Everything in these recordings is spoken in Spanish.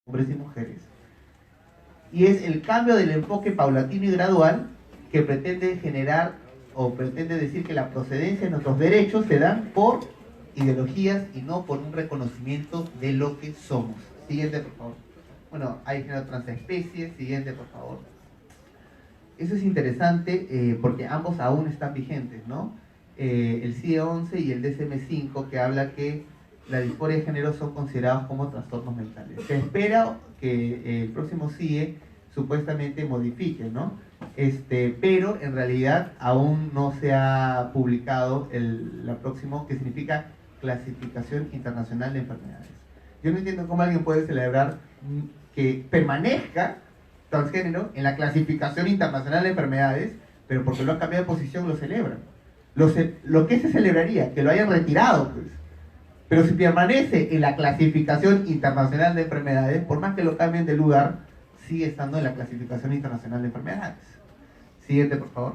hombres y mujeres. Y es el cambio del enfoque paulatino y gradual que pretende generar o pretende decir que la procedencia de nuestros derechos se dan por ideologías y no por un reconocimiento de lo que somos. Siguiente, por favor. Bueno, hay género transespecies. Siguiente, por favor. Eso es interesante porque ambos aún están vigentes, ¿no? El CIE-11 y el DSM-5, que habla que la disforia de género son considerados como trastornos mentales. Se espera que el próximo CIE supuestamente modifique, ¿no? Pero en realidad aún no se ha publicado la próxima, que significa Clasificación Internacional de Enfermedades. Yo no entiendo cómo alguien puede celebrar que permanezca transgénero en la Clasificación Internacional de Enfermedades, pero porque lo ha cambiado de posición lo celebran. Lo que se celebraría, que lo hayan retirado, pues. Pero si permanece en la Clasificación Internacional de Enfermedades, por más que lo cambien de lugar, sigue estando en la Clasificación Internacional de Enfermedades. Siguiente, por favor.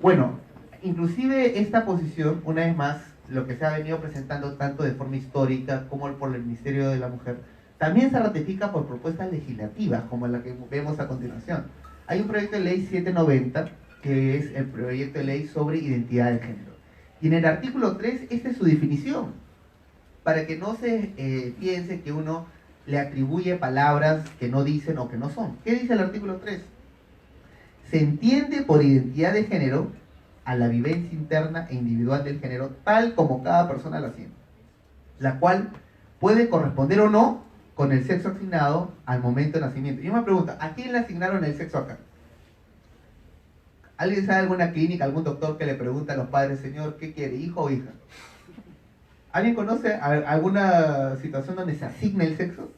Bueno, inclusive esta posición, una vez más, lo que se ha venido presentando tanto de forma histórica como por el Ministerio de la Mujer, también se ratifica por propuestas legislativas, como la que vemos a continuación. Hay un proyecto de ley 790, que es el proyecto de ley sobre identidad de género. Y en el artículo 3, esta es su definición, para que no se piense que uno le atribuye palabras que no dicen o que no son. ¿Qué dice el artículo 3? Se entiende por identidad de género a la vivencia interna e individual del género, tal como cada persona la siente, la cual puede corresponder o no con el sexo asignado al momento de nacimiento. Yo me pregunto, ¿a quién le asignaron el sexo acá? ¿Alguien sabe alguna clínica, algún doctor que le pregunta a los padres, señor, ¿qué quiere, hijo o hija? ¿Alguien conoce alguna situación donde se asigne el sexo?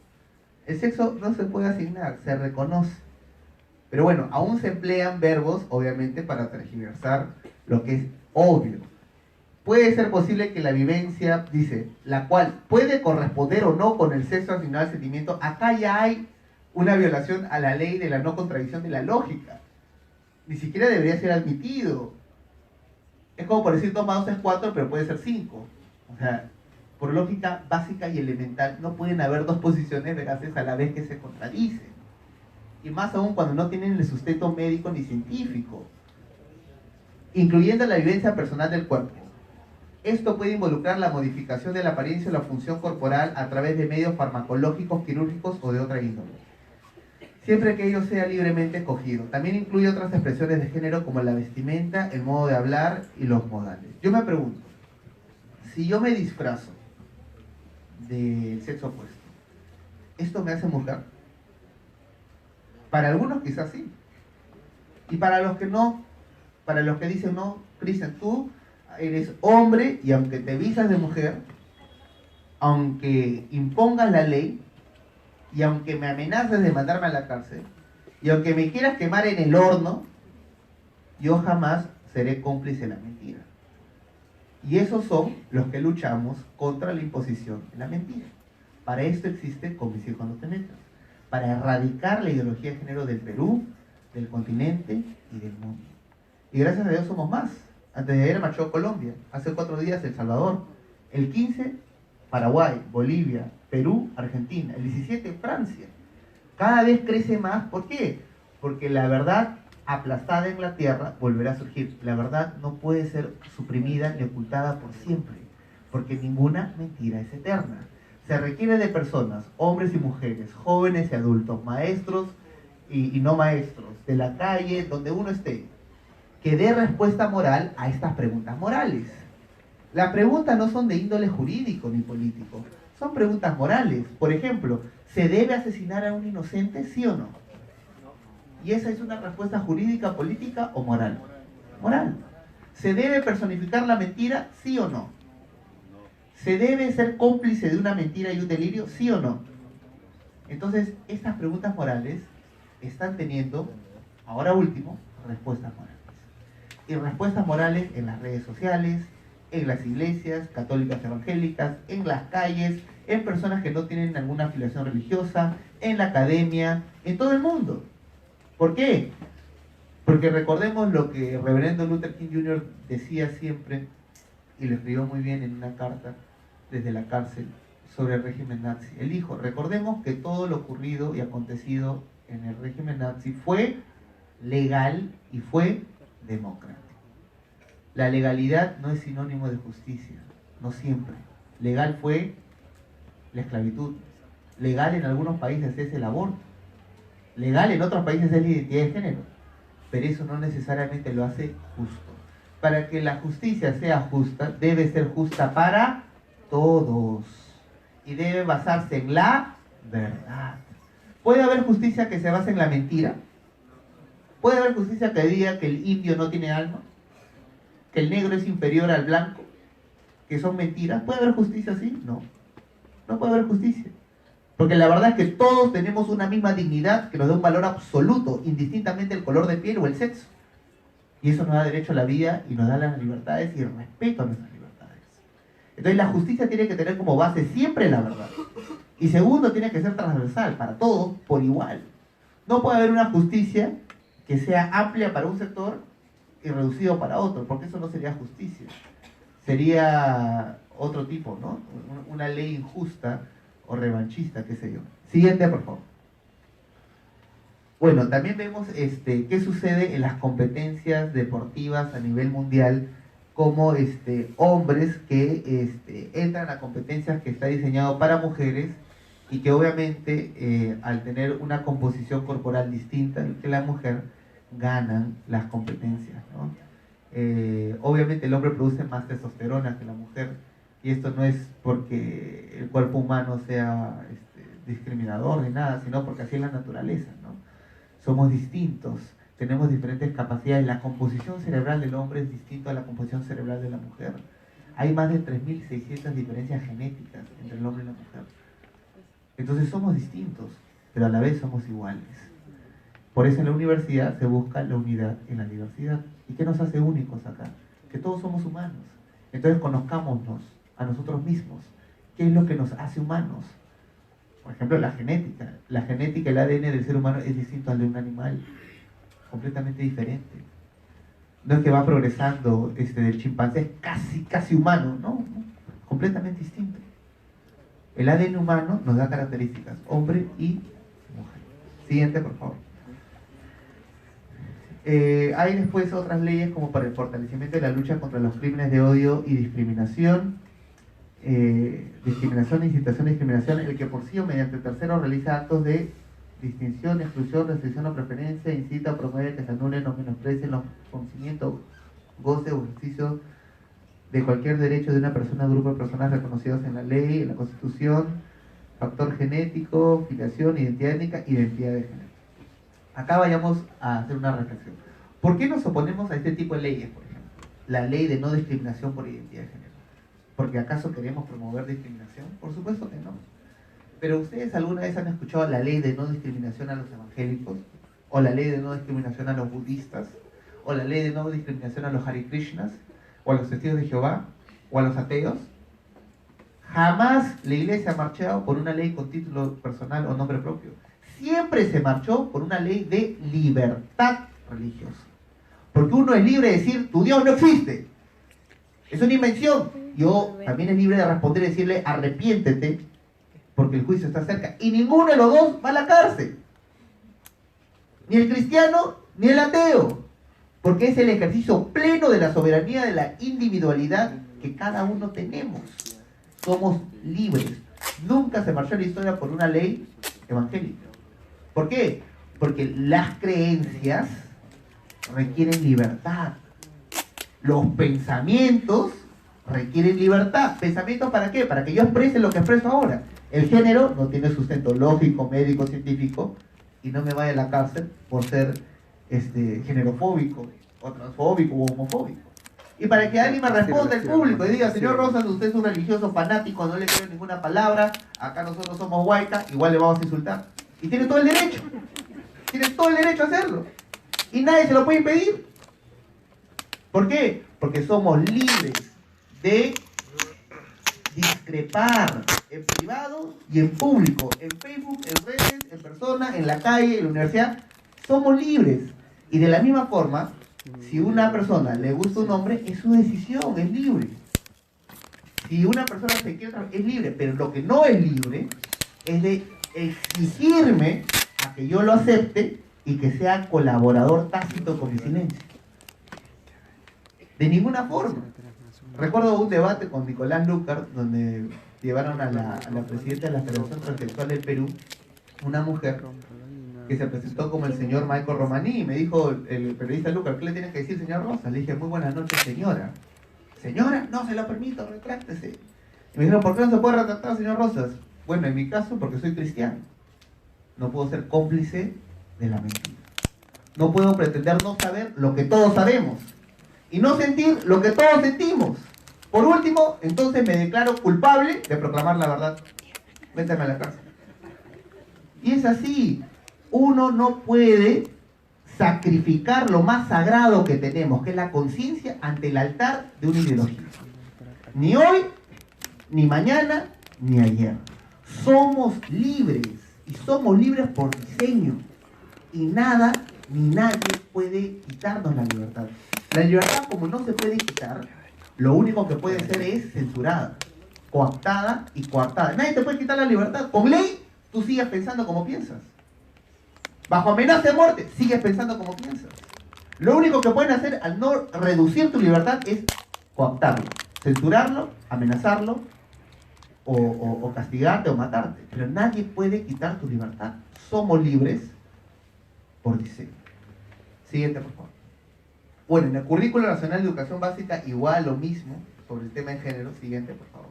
El sexo no se puede asignar, se reconoce. Pero bueno, aún se emplean verbos, obviamente, para tergiversar lo que es obvio. Puede ser posible que la vivencia, dice, la cual puede corresponder o no con el sexo asignado al sentimiento. Acá ya hay una violación a la ley de la no contradicción de la lógica. Ni siquiera debería ser admitido. Es como por decir 2 más 2 es 4, pero puede ser 5. O sea, por lógica básica y elemental, no pueden haber dos posiciones veraces a la vez que se contradicen. Y más aún cuando no tienen el sustento médico ni científico, incluyendo la vivencia personal del cuerpo. Esto puede involucrar la modificación de la apariencia o la función corporal a través de medios farmacológicos, quirúrgicos o de otra índole, siempre que ello sea libremente escogido. También incluye otras expresiones de género como la vestimenta, el modo de hablar y los modales. Yo me pregunto, si yo me disfrazo del sexo opuesto, ¿esto me hace mujer? Para algunos quizás sí. Y para los que no, para los que dicen no, Cristian, tú eres hombre y aunque te vistas de mujer, aunque impongas la ley y aunque me amenaces de mandarme a la cárcel y aunque me quieras quemar en el horno, yo jamás seré cómplice de la mentira. Y esos son los que luchamos contra la imposición de la mentira. Para esto existe Con mis hijos no te metas, para erradicar la ideología de género del Perú, del continente y del mundo. Y gracias a Dios somos más. Antes de ayer marchó Colombia, hace 4 días El Salvador, el 15 Paraguay, Bolivia, Perú, Argentina, el 17 Francia. Cada vez crece más. ¿Por qué? Porque la verdad aplastada en la tierra volverá a surgir. La verdad no puede ser suprimida ni ocultada por siempre, porque ninguna mentira es eterna. Se requiere de personas, hombres y mujeres, jóvenes y adultos, maestros y no maestros, de la calle, donde uno esté, que dé respuesta moral a estas preguntas morales. Las preguntas no son de índole jurídico ni político, son preguntas morales. Por ejemplo, ¿se debe asesinar a un inocente, sí o no? Y esa es una respuesta jurídica, política o moral. Moral. ¿Se debe personificar la mentira, sí o no? ¿Se debe ser cómplice de una mentira y un delirio, sí o no? Entonces, estas preguntas morales están teniendo, ahora último, respuestas morales. Y respuestas morales en las redes sociales, en las iglesias católicas evangélicas, en las calles, en personas que no tienen alguna afiliación religiosa, en la academia, en todo el mundo. ¿Por qué? Porque recordemos lo que el reverendo Luther King Jr. decía siempre, y lo escribió muy bien en una carta desde la cárcel, sobre el régimen nazi. Elijo. Recordemos que todo lo ocurrido y acontecido en el régimen nazi fue legal y fue democrático. La legalidad no es sinónimo de justicia, no siempre. Legal fue la esclavitud. Legal en algunos países es el aborto. Legal en otros países es la identidad de género. Pero eso no necesariamente lo hace justo. Para que la justicia sea justa, debe ser justa para todos. Y debe basarse en la verdad. ¿Puede haber justicia que se base en la mentira? ¿Puede haber justicia que diga que el indio no tiene alma? ¿Que el negro es inferior al blanco? ¿Que son mentiras? ¿Puede haber justicia así? No. No puede haber justicia. Porque la verdad es que todos tenemos una misma dignidad que nos da un valor absoluto, indistintamente el color de piel o el sexo. Y eso nos da derecho a la vida y nos da las libertades y el respeto a nuestras libertades. Entonces la justicia tiene que tener como base siempre la verdad. Y segundo, tiene que ser transversal, para todos, por igual. No puede haber una justicia que sea amplia para un sector y reducido para otro, porque eso no sería justicia. Sería otro tipo, ¿no? Una ley injusta o revanchista, qué sé yo. Siguiente, por favor. Bueno, también vemos qué sucede en las competencias deportivas a nivel mundial, como hombres que entran a competencias que está diseñado para mujeres y que obviamente al tener una composición corporal distinta que la mujer, ganan las competencias, ¿no? Obviamente el hombre produce más testosterona que la mujer, y esto no es porque el cuerpo humano sea discriminador ni nada, sino porque así es la naturaleza, ¿no? Somos distintos, tenemos diferentes capacidades. La composición cerebral del hombre es distinta a la composición cerebral de la mujer. Hay más de 3.600 diferencias genéticas entre el hombre y la mujer. Entonces somos distintos, pero a la vez somos iguales. Por eso en la universidad se busca la unidad en la diversidad. ¿Y qué nos hace únicos acá? Que todos somos humanos. Entonces conozcámonos a nosotros mismos. ¿Qué es lo que nos hace humanos? Por ejemplo, la genética. La genética, el ADN del ser humano es distinto al de un animal. Completamente diferente. No es que va progresando del chimpancé casi humano, no, completamente distinto. El ADN humano nos da características, hombre y mujer. Siguiente, por favor. Hay después otras leyes como para el fortalecimiento de la lucha contra los crímenes de odio y discriminación. Discriminación, incitación a discriminación, el que por sí o mediante terceros realiza actos de distinción, exclusión, restricción o preferencia, incita o promueve que se anulen o menosprecien los conocimientos, goce o ejercicio de cualquier derecho de una persona o grupo de personas reconocidos en la ley, en la Constitución, factor genético, filiación, identidad étnica, identidad de género. Acá vayamos a hacer una reflexión. ¿Por qué nos oponemos a este tipo de leyes, por ejemplo? La ley de no discriminación por identidad de género. ¿Porque acaso queremos promover discriminación? Por supuesto que no. Pero ¿ustedes alguna vez han escuchado la ley de no discriminación a los evangélicos? ¿O la ley de no discriminación a los budistas? ¿O la ley de no discriminación a los Hare Krishnas? ¿O a los testigos de Jehová? ¿O a los ateos? Jamás la iglesia ha marchado por una ley con título personal o nombre propio. Siempre se marchó por una ley de libertad religiosa. Porque uno es libre de decir, tu Dios no existe. Es una invención. Yo también es libre de responder y decirle, arrepiéntete, porque el juicio está cerca. Y ninguno de los dos va a la cárcel. Ni el cristiano, ni el ateo. Porque es el ejercicio pleno de la soberanía de la individualidad que cada uno tenemos. Somos libres. Nunca se marchó la historia por una ley evangélica. ¿Por qué? Porque las creencias requieren libertad. Los pensamientos requieren libertad. ¿Pensamientos para qué? Para que yo exprese lo que expreso ahora. El género no tiene sustento lógico, médico, científico, y no me vaya a la cárcel por ser generofóbico, o transfóbico, o homofóbico. Y para que alguien me responda el público y diga, señor Rosas, usted es un religioso fanático, no le creo ninguna palabra, acá nosotros somos huayca, igual le vamos a insultar. Y tiene todo el derecho. Tiene todo el derecho a hacerlo. Y nadie se lo puede impedir. ¿Por qué? Porque somos libres de discrepar en privado y en público, en Facebook, en redes, en persona, en la calle, en la universidad. Somos libres. Y de la misma forma, si a una persona le gusta un hombre, es su decisión, es libre. Si una persona se quiere es libre, pero lo que no es libre es de exigirme a que yo lo acepte y que sea colaborador tácito con mi silencio. De ninguna forma. Recuerdo un debate con Nicolás Lucar, donde llevaron a la presidenta de la Federación Transexual del Perú, una mujer que se presentó como el señor Michael Romaní, y me dijo el periodista Lucar, ¿qué le tiene que decir, señor Rosa? Le dije, muy buenas noches, señora. Señora, no se lo permito, retráctese. Y me dijeron, ¿por qué no se puede retractar, señor Rosas? Bueno, en mi caso, porque soy cristiano. No puedo ser cómplice de la mentira. No puedo pretender no saber lo que todos sabemos. Y no sentir lo que todos sentimos. Por último, entonces me declaro culpable de proclamar la verdad. Méteme a la cárcel. Y es así. Uno no puede sacrificar lo más sagrado que tenemos, que es la conciencia, ante el altar de una ideología. Ni hoy, ni mañana, ni ayer. Somos libres. Y somos libres por diseño. Y nada ni nadie puede quitarnos la libertad. La libertad, como no se puede quitar, lo único que puede ser es censurada, coaptada y coartada. Nadie te puede quitar la libertad. Con ley, tú sigues pensando como piensas. Bajo amenaza de muerte, sigues pensando como piensas. Lo único que pueden hacer al no reducir tu libertad es coaptarlo, censurarlo, amenazarlo o castigarte o matarte. Pero nadie puede quitar tu libertad. Somos libres por diseño. Siguiente, por favor. Bueno, en el Currículo Nacional de Educación Básica igual lo mismo sobre el tema de género. Siguiente, por favor.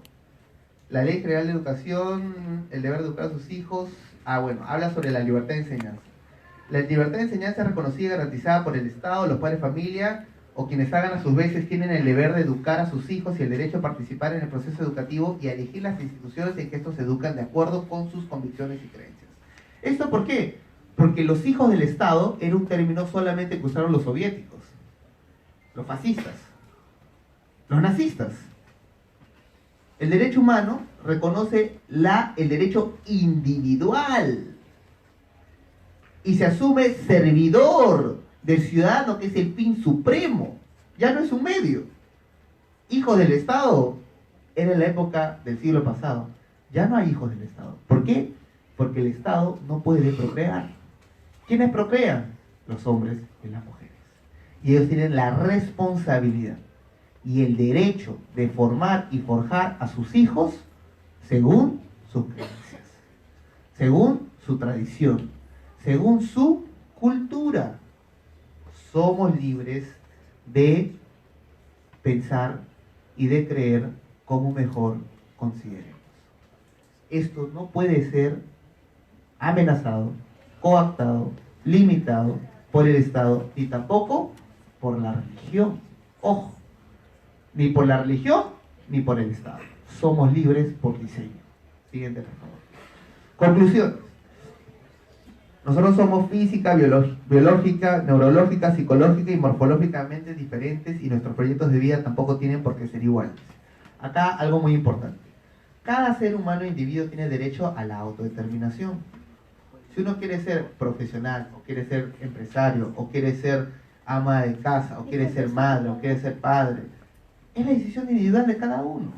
La Ley General de Educación, el deber de educar a sus hijos. Bueno, habla sobre la libertad de enseñanza. La libertad de enseñanza es reconocida y garantizada por el Estado, los padres de familia o quienes hagan a sus veces tienen el deber de educar a sus hijos y el derecho a participar en el proceso educativo y a elegir las instituciones en que estos se educan de acuerdo con sus convicciones y creencias. ¿Esto por qué? Porque los hijos del Estado era un término solamente que usaron los soviéticos, los fascistas, los nazistas. El derecho humano reconoce el derecho individual y se asume servidor del ciudadano, que es el fin supremo. Ya no es un medio. Hijos del Estado era en la época del siglo pasado. Ya no hay hijos del Estado. ¿Por qué? Porque el Estado no puede procrear. ¿Quiénes procrean? Los hombres y las mujeres. Y ellos tienen la responsabilidad y el derecho de formar y forjar a sus hijos según sus creencias, según su tradición, según su cultura. Somos libres de pensar y de creer como mejor consideremos. Esto no puede ser amenazado, coactado, limitado por el Estado, ni tampoco por la religión. Ojo, ni por la religión, ni por el Estado. Somos libres por diseño. Siguiente, por favor. Conclusiones. Nosotros somos física, biológica, neurológica, psicológica y morfológicamente diferentes, y nuestros proyectos de vida tampoco tienen por qué ser iguales. Acá algo muy importante. Cada ser humano e individuo tiene derecho a la autodeterminación. Si uno quiere ser profesional, o quiere ser empresario, o quiere ser ama de casa, o quiere ser madre, o quiere ser padre, es la decisión individual de cada uno.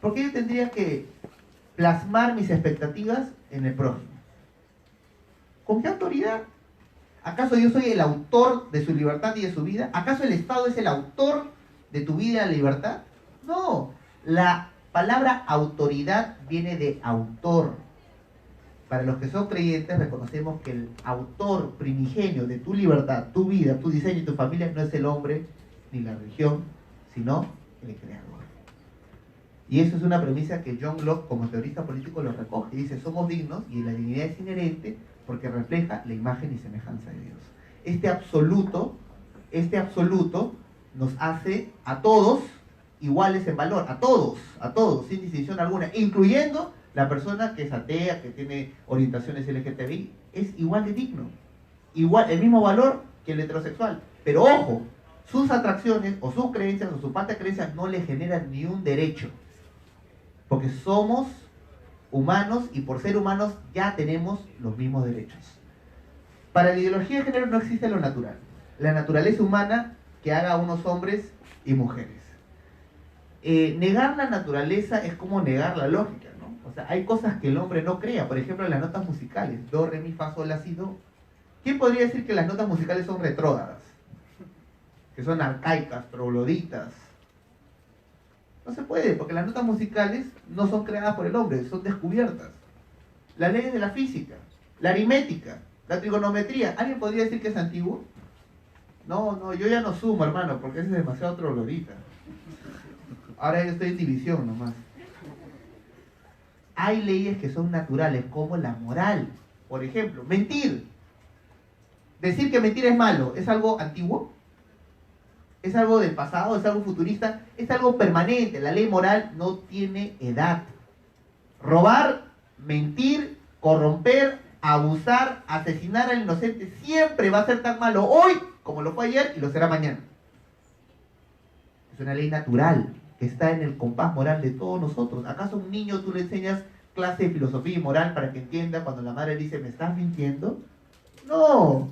¿Por qué yo tendría que plasmar mis expectativas en el prójimo? ¿Con qué autoridad? ¿Acaso yo soy el autor de su libertad y de su vida? ¿Acaso el Estado es el autor de tu vida y la libertad? No, la palabra autoridad viene de autor. Para los que son creyentes reconocemos que el autor primigenio de tu libertad, tu vida, tu diseño y tu familia no es el hombre ni la religión, sino el creador. Y eso es una premisa que John Locke, como teorista político, lo recoge. Dice, somos dignos y la dignidad es inherente porque refleja la imagen y semejanza de Dios. Este absoluto nos hace a todos iguales en valor, a todos, sin distinción alguna, incluyendo la persona que es atea, que tiene orientaciones LGTBI, es igual de digno, igual, el mismo valor que el heterosexual. Pero ojo, sus atracciones o sus creencias o su falta de creencias no le generan ni un derecho, porque somos humanos y por ser humanos ya tenemos los mismos derechos. Para la ideología de género no existe lo natural, la naturaleza humana que haga a unos hombres y mujeres. Negar la naturaleza es como negar la lógica, ¿no? O sea, hay cosas que el hombre no crea. Por ejemplo, las notas musicales. Do, re, mi, fa, sol, la, si, do. ¿Quién podría decir que las notas musicales son retrógradas? Que son arcaicas, trogloditas. No se puede, porque las notas musicales no son creadas por el hombre, son descubiertas. Las leyes de la física, la aritmética, la trigonometría. ¿Alguien podría decir que es antiguo? No, yo ya no sumo, hermano, porque ese es demasiado troglodita. Ahora yo estoy en división nomás. Hay leyes que son naturales, como la moral. Por ejemplo, mentir. Decir que mentir es malo, ¿es algo antiguo? ¿Es algo del pasado? ¿Es algo futurista? Es algo permanente. La ley moral no tiene edad. Robar, mentir, corromper, abusar, asesinar al inocente siempre va a ser tan malo hoy como lo fue ayer y lo será mañana. Es una ley natural que está en el compás moral de todos nosotros. ¿Acaso a un niño tú le enseñas clase de filosofía y moral para que entienda cuando la madre dice, ¿me estás mintiendo? No,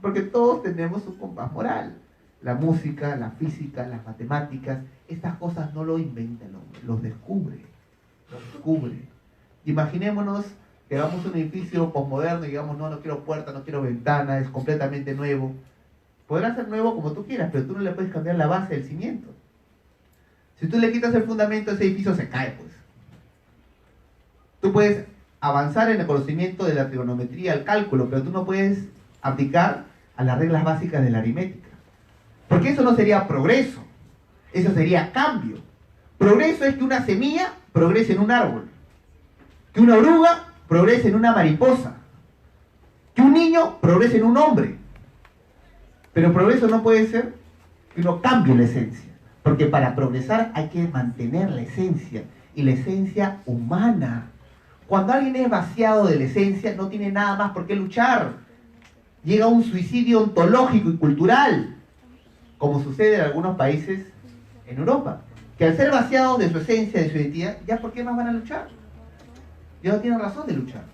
porque todos tenemos un compás moral. La música, la física, las matemáticas, estas cosas no lo inventa el hombre, los descubre. Imaginémonos que hagamos un edificio posmoderno y digamos, no quiero puerta, no quiero ventana, es completamente nuevo. Podrá ser nuevo como tú quieras, pero tú no le puedes cambiar la base del cimiento. Si tú le quitas el fundamento, ese edificio se cae, pues. Tú puedes avanzar en el conocimiento de la trigonometría, el cálculo, pero tú no puedes aplicar a las reglas básicas de la aritmética. Porque eso no sería progreso, eso sería cambio. Progreso es que una semilla progrese en un árbol, que una oruga progrese en una mariposa, que un niño progrese en un hombre. Pero progreso no puede ser que uno cambie la esencia, porque para progresar hay que mantener la esencia, y la esencia humana. Cuando alguien es vaciado de la esencia, no tiene nada más por qué luchar. Llega a un suicidio ontológico y cultural, como sucede en algunos países en Europa, que al ser vaciados de su esencia, de su identidad, ¿ya por qué más van a luchar? Ya no tienen razón de luchar.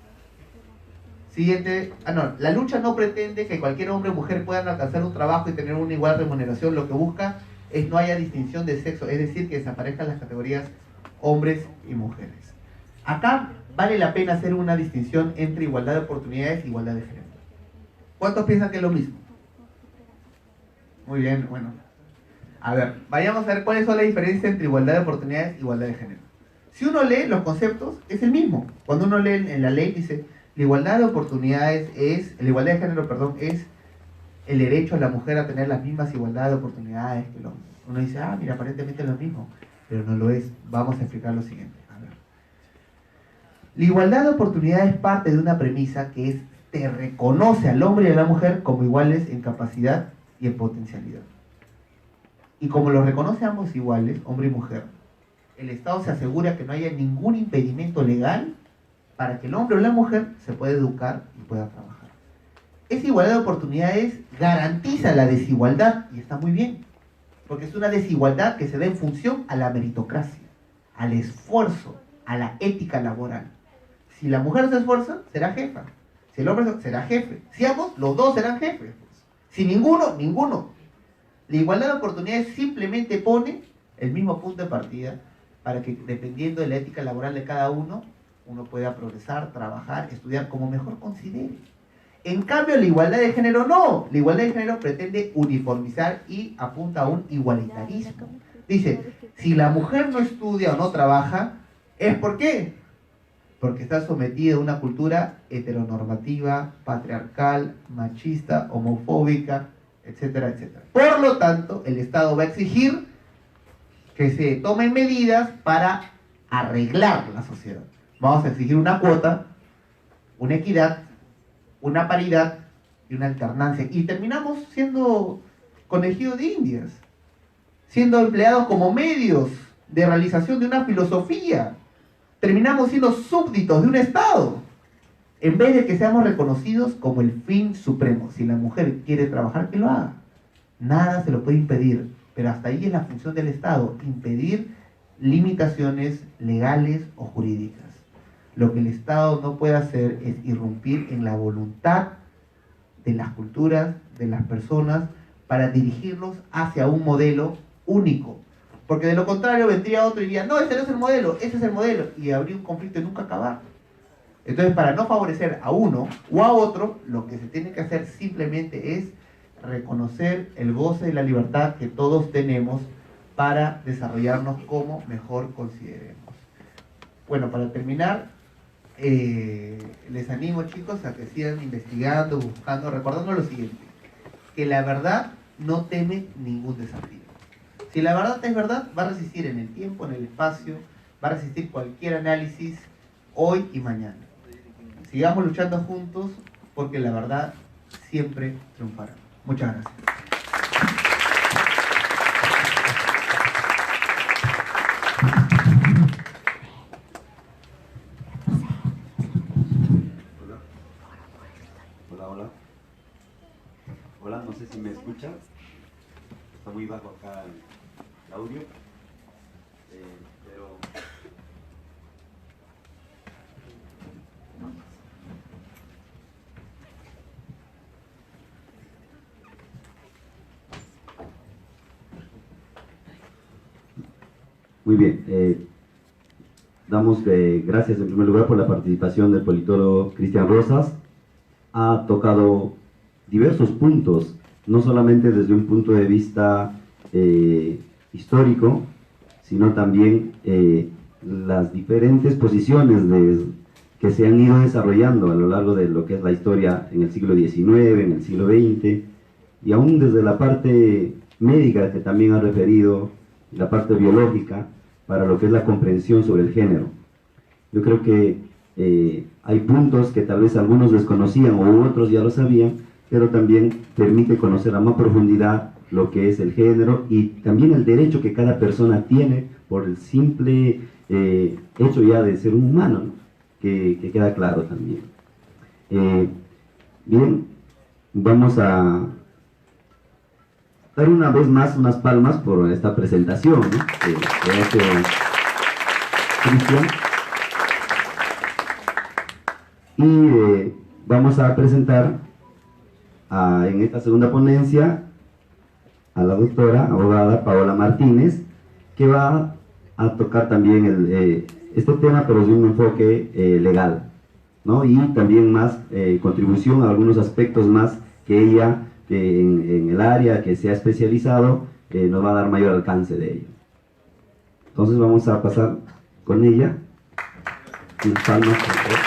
Siguiente, la lucha no pretende que cualquier hombre o mujer puedan alcanzar un trabajo y tener una igual remuneración. Lo que busca es no haya distinción de sexo, es decir, que desaparezcan las categorías hombres y mujeres. Acá vale la pena hacer una distinción entre igualdad de oportunidades e igualdad de género. ¿Cuántos piensan que es lo mismo? Muy bien, bueno. A ver, vayamos a ver cuáles son las diferencias entre igualdad de oportunidades e igualdad de género. Si uno lee los conceptos, es el mismo. Cuando uno lee en la ley, dice, la igualdad de oportunidades la igualdad de género, perdón, es el derecho a la mujer a tener las mismas igualdades de oportunidades que el hombre. Uno dice, mira, aparentemente es lo mismo, pero no lo es. Vamos a explicar lo siguiente. A ver. La igualdad de oportunidades parte de una premisa que es, te reconoce al hombre y a la mujer como iguales en capacidad y en potencialidad. Y como los reconoce a ambos iguales, hombre y mujer, el Estado se asegura que no haya ningún impedimento legal para que el hombre o la mujer se pueda educar y pueda trabajar. Esa igualdad de oportunidades garantiza la desigualdad, y está muy bien, porque es una desigualdad que se da en función a la meritocracia, al esfuerzo, a la ética laboral. Si la mujer se esfuerza, será jefa. Si el hombre será jefe. Si ambos, los dos serán jefes. Si ninguno, ninguno. La igualdad de oportunidades simplemente pone el mismo punto de partida para que, dependiendo de la ética laboral de cada uno pueda progresar, trabajar, estudiar como mejor considere. En cambio, la igualdad de género no. La igualdad de género pretende uniformizar y apunta a un igualitarismo. Dice, si la mujer no estudia o no trabaja, ¿es por qué? Porque está sometida a una cultura heteronormativa, patriarcal, machista, homofóbica, etcétera, etcétera. Por lo tanto, el Estado va a exigir que se tomen medidas para arreglar la sociedad. Vamos a exigir una cuota, una equidad, una paridad y una alternancia. Y terminamos siendo conejillos de indias, siendo empleados como medios de realización de una filosofía. Terminamos siendo súbditos de un Estado, en vez de que seamos reconocidos como el fin supremo. Si la mujer quiere trabajar, que lo haga. Nada se lo puede impedir, pero hasta ahí es la función del Estado, impedir limitaciones legales o jurídicas. Lo que el Estado no puede hacer es irrumpir en la voluntad de las culturas, de las personas, para dirigirlos hacia un modelo único. Porque de lo contrario vendría otro y diría, no, ese no es el modelo, ese es el modelo. Y habría un conflicto y nunca acabar. Entonces, para no favorecer a uno o a otro, lo que se tiene que hacer simplemente es reconocer el goce y la libertad que todos tenemos para desarrollarnos como mejor consideremos. Bueno, para terminar, les animo, chicos, a que sigan investigando, buscando, recordando lo siguiente, que la verdad no teme ningún desafío. Si la verdad es verdad, va a resistir en el tiempo, en el espacio, va a resistir cualquier análisis hoy y mañana. Sigamos luchando juntos porque la verdad siempre triunfará. Muchas gracias. Hola. Hola, no sé si me escuchan. Está muy bajo acá el audio. Pero... Muy bien. Damos gracias en primer lugar por la participación del politólogo Cristian Rosas. Ha tocado diversos puntos, no solamente desde un punto de vista histórico, sino también las diferentes posiciones que se han ido desarrollando a lo largo de lo que es la historia en el siglo XIX, en el siglo XX, y aún desde la parte médica que también ha referido, la parte biológica, para lo que es la comprensión sobre el género. Yo creo que hay puntos que tal vez algunos desconocían o otros ya lo sabían, pero también permite conocer a más profundidad lo que es el género y también el derecho que cada persona tiene por el simple hecho ya de ser un humano, ¿no? que queda claro también. Bien, vamos a dar una vez más unas palmas por esta presentación, ¿no? de este Cristian. Y vamos a presentar en esta segunda ponencia a la doctora abogada Paola Martínez, que va a tocar también este tema, pero desde un enfoque legal, ¿no? Y también más contribución a algunos aspectos más que ella, en el área que se ha especializado, nos va a dar mayor alcance de ello. Entonces vamos a pasar con ella. Unas palmas, por favor.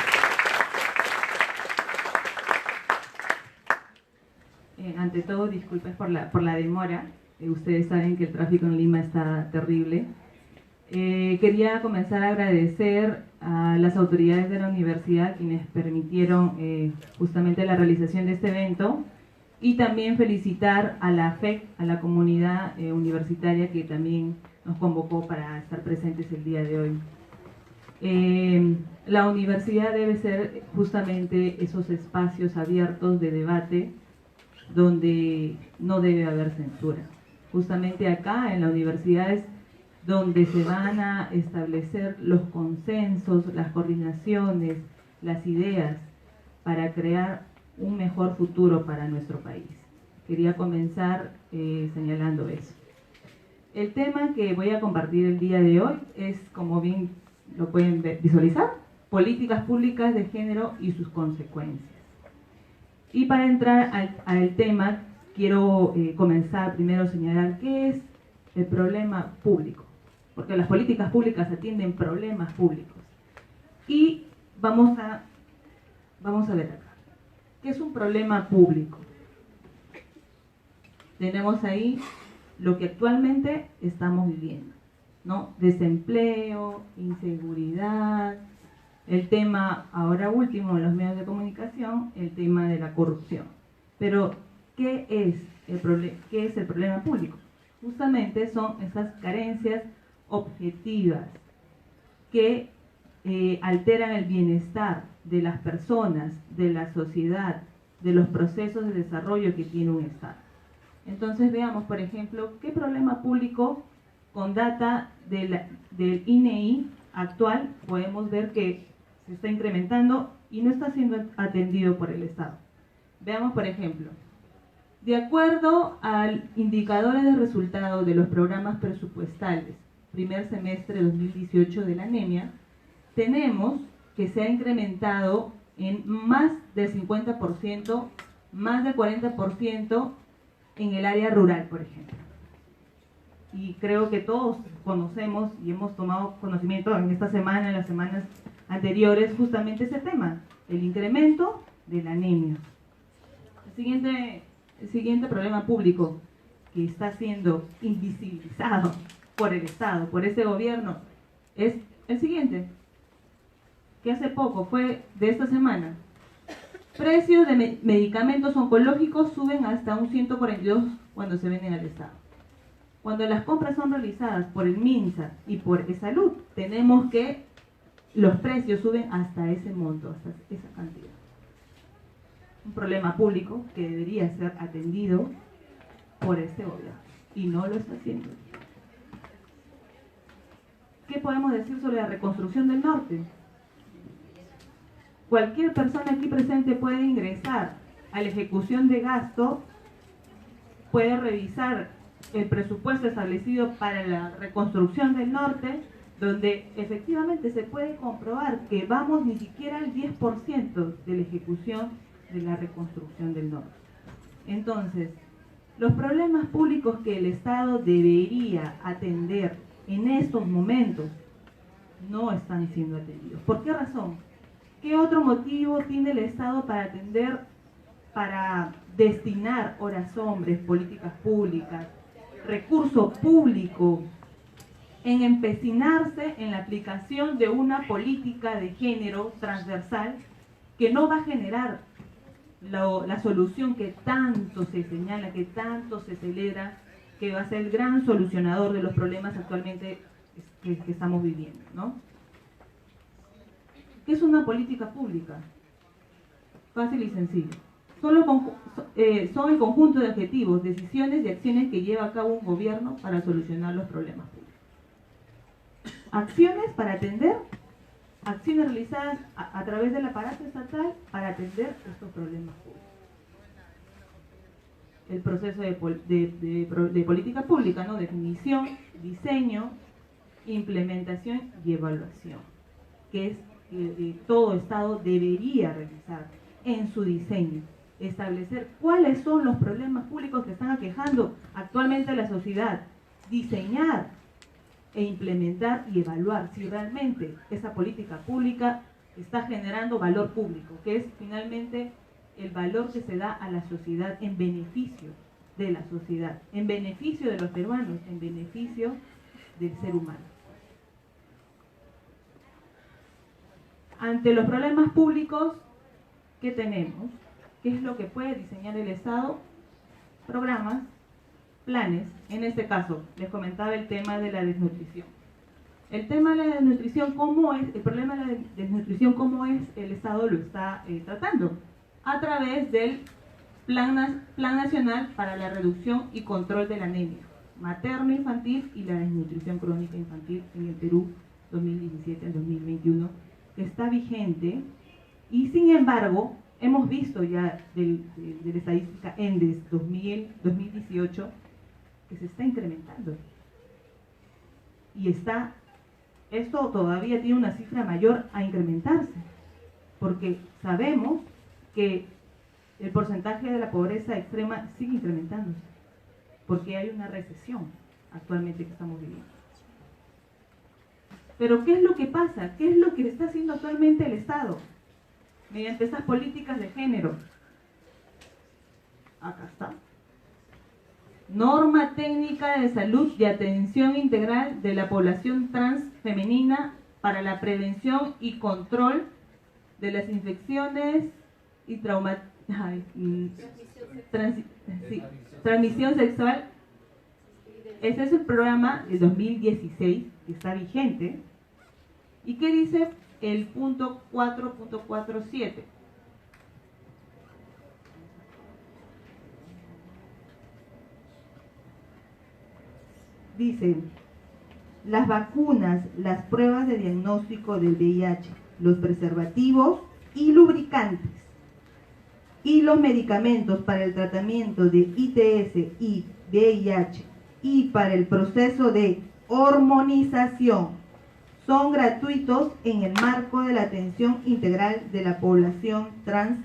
Ante todo, disculpas por la demora. Ustedes saben que el tráfico en Lima está terrible. Quería comenzar a agradecer a las autoridades de la universidad quienes permitieron justamente la realización de este evento y también felicitar a la FEC, a la comunidad universitaria que también nos convocó para estar presentes el día de hoy. La universidad debe ser justamente esos espacios abiertos de debate donde no debe haber censura. Justamente acá en la universidad es donde se van a establecer los consensos, las coordinaciones, las ideas para crear un mejor futuro para nuestro país. Quería comenzar señalando eso. El tema que voy a compartir el día de hoy es, como bien lo pueden visualizar, políticas públicas de género y sus consecuencias. Y para entrar al tema, quiero comenzar primero a señalar qué es el problema público, porque las políticas públicas atienden problemas públicos. Y vamos a ver acá, ¿qué es un problema público? Tenemos ahí lo que actualmente estamos viviendo, ¿no? Desempleo, inseguridad, el tema, ahora último, en los medios de comunicación, el tema de la corrupción. Pero, ¿qué es el problema público? Justamente son esas carencias objetivas que alteran el bienestar de las personas, de la sociedad, de los procesos de desarrollo que tiene un Estado. Entonces veamos, por ejemplo, qué problema público con data del INEI actual podemos ver que se está incrementando y no está siendo atendido por el Estado. Veamos, por ejemplo, De acuerdo al indicadores de resultados de los programas presupuestales, primer semestre de 2018 de la anemia, tenemos que se ha incrementado en más del 50%, más del 40% en el área rural, por ejemplo. Y creo que todos conocemos y hemos tomado conocimiento en esta semana, en las semanas anteriores, justamente ese tema, el incremento de la anemia. El siguiente problema público que está siendo invisibilizado por el Estado, por este gobierno, es el siguiente, que hace poco, fue de esta semana. Precios de medicamentos oncológicos suben hasta un 142 cuando se venden al Estado. Cuando las compras son realizadas por el MINSA y por eSalud, tenemos que los precios suben hasta ese monto, hasta esa cantidad. Un problema público que debería ser atendido por este gobierno y no lo está haciendo. ¿Qué podemos decir sobre la reconstrucción del norte? Cualquier persona aquí presente puede ingresar a la ejecución de gasto, puede revisar el presupuesto establecido para la reconstrucción del norte, donde efectivamente se puede comprobar que vamos ni siquiera al 10% de la ejecución de la reconstrucción del norte. Entonces, los problemas públicos que el Estado debería atender en estos momentos no están siendo atendidos. ¿Por qué razón? ¿Qué otro motivo tiene el Estado para atender, para destinar horas hombres, políticas públicas, recurso público en empecinarse en la aplicación de una política de género transversal que no va a generar la solución que tanto se señala, que tanto se celebra, que va a ser el gran solucionador de los problemas actualmente que estamos viviendo, ¿no? ¿Qué es una política pública? Fácil y sencillo. Son el conjunto de objetivos, decisiones y acciones que lleva a cabo un gobierno para solucionar los problemas públicos. Acciones para atender, acciones realizadas a través del aparato estatal para atender estos problemas públicos. El proceso de política pública, ¿no? Definición, diseño, implementación y evaluación, que es todo Estado debería realizar en su diseño, establecer cuáles son los problemas públicos que están aquejando actualmente a la sociedad, diseñar e implementar y evaluar si realmente esa política pública está generando valor público, que es finalmente el valor que se da a la sociedad en beneficio de la sociedad, en beneficio de los peruanos, en beneficio del ser humano. Ante los problemas públicos que tenemos, ¿qué es lo que puede diseñar el Estado? Programas, planes. En este caso, les comentaba el tema de la desnutrición. El tema de la desnutrición, ¿cómo es? El problema de la desnutrición, ¿cómo es? El Estado lo está tratando a través del Plan Nacional para la Reducción y Control de la Anemia Materno-Infantil y la Desnutrición Crónica Infantil en el Perú 2017 al 2021, que está vigente, y sin embargo hemos visto ya de la estadística ENDES 2018 que se está incrementando, y esto todavía tiene una cifra mayor a incrementarse, porque sabemos que el porcentaje de la pobreza extrema sigue incrementándose, porque hay una recesión actualmente que estamos viviendo. Pero ¿qué es lo que pasa? ¿Qué es lo que está haciendo actualmente el Estado? Mediante esas políticas de género. Acá está. Norma técnica de salud y atención integral de la población trans femenina para la prevención y control de las infecciones y transmisión sexual. Ese es el programa del 2016 que está vigente. ¿Y qué dice el punto 4.47? Dice: las vacunas, las pruebas de diagnóstico del VIH, los preservativos y lubricantes y los medicamentos para el tratamiento de ITS y VIH y para el proceso de hormonización son gratuitos en el marco de la atención integral de la población trans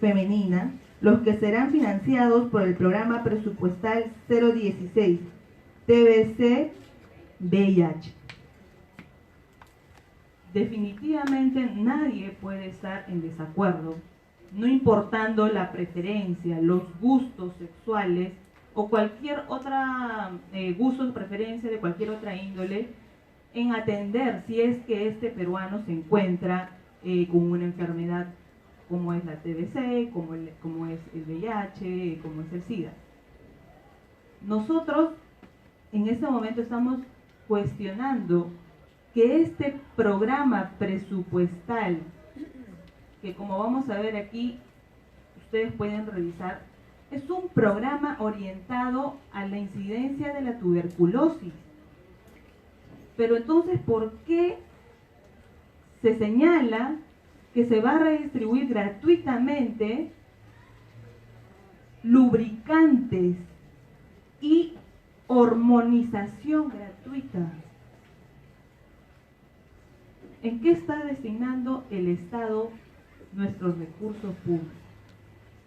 femenina, los que serán financiados por el programa presupuestal 016 TBC VIH. Definitivamente nadie puede estar en desacuerdo, no importando la preferencia, los gustos sexuales o cualquier otra gustos, preferencia de cualquier otra índole, en atender si es que este peruano se encuentra con una enfermedad como es la TBC, como es el VIH, como es el SIDA. Nosotros en este momento estamos cuestionando que este programa presupuestal, que como vamos a ver aquí, ustedes pueden revisar, es un programa orientado a la incidencia de la tuberculosis. Pero entonces, ¿por qué se señala que se va a redistribuir gratuitamente lubricantes y hormonización gratuita? ¿En qué está destinando el Estado nuestros recursos públicos?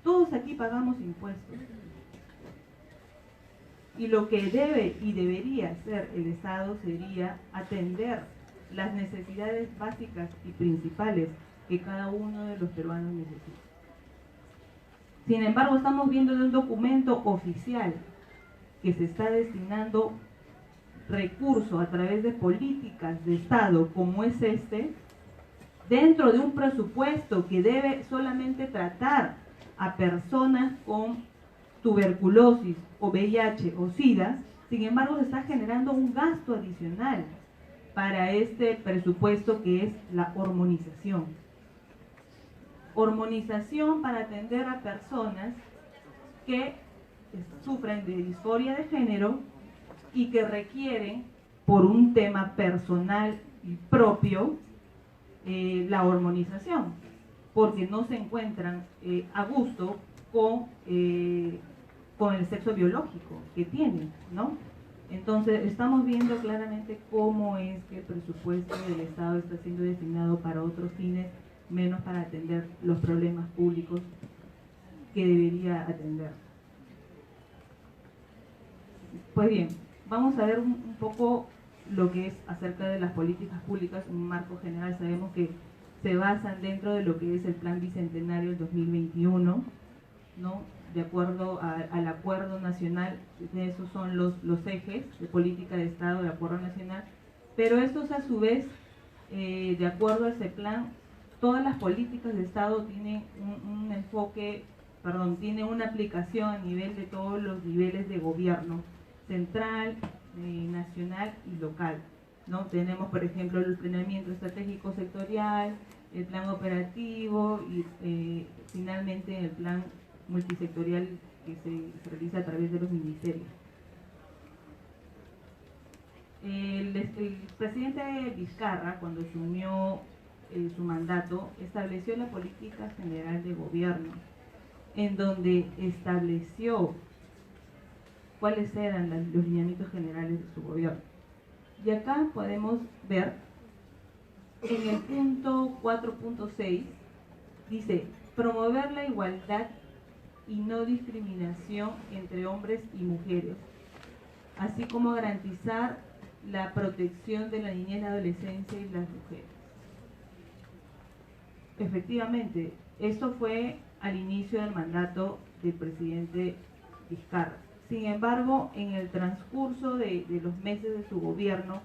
Todos aquí pagamos impuestos. Y lo que debe y debería hacer el Estado sería atender las necesidades básicas y principales que cada uno de los peruanos necesita. Sin embargo, estamos viendo en un documento oficial que se está destinando recursos a través de políticas de Estado como es este, dentro de un presupuesto que debe solamente tratar a personas con tuberculosis o VIH o SIDA. Sin embargo, se está generando un gasto adicional para este presupuesto que es la hormonización. Hormonización para atender a personas que sufren de disforia de género y que requieren, por un tema personal y propio, la hormonización, porque no se encuentran a gusto con el sexo biológico que tienen, ¿no? Entonces, estamos viendo claramente cómo es que el presupuesto del Estado está siendo destinado para otros fines, menos para atender los problemas públicos que debería atender. Pues bien, vamos a ver un poco lo que es acerca de las políticas públicas en un marco general. Sabemos que se basan dentro de lo que es el Plan Bicentenario del 2021, ¿no? De acuerdo al Acuerdo Nacional, esos son los ejes de política de Estado, de Acuerdo Nacional, pero estos a su vez, de acuerdo a ese plan, todas las políticas de Estado tienen un enfoque, tienen una aplicación a nivel de todos los niveles de gobierno, central, nacional y local, ¿no? Tenemos, por ejemplo, el planeamiento estratégico sectorial, el plan operativo y finalmente el plan multisectorial que se realiza a través de los ministerios. El presidente Vizcarra, cuando asumió su mandato, estableció la política general de gobierno, en donde estableció cuáles eran los lineamientos generales de su gobierno. Y acá podemos ver, en el punto 4.6, dice, promover la igualdad y no discriminación entre hombres y mujeres, así como garantizar la protección de la niñez, la adolescencia y las mujeres. Efectivamente, esto fue al inicio del mandato del presidente Vizcarra. Sin embargo, en el transcurso de los meses de su gobierno,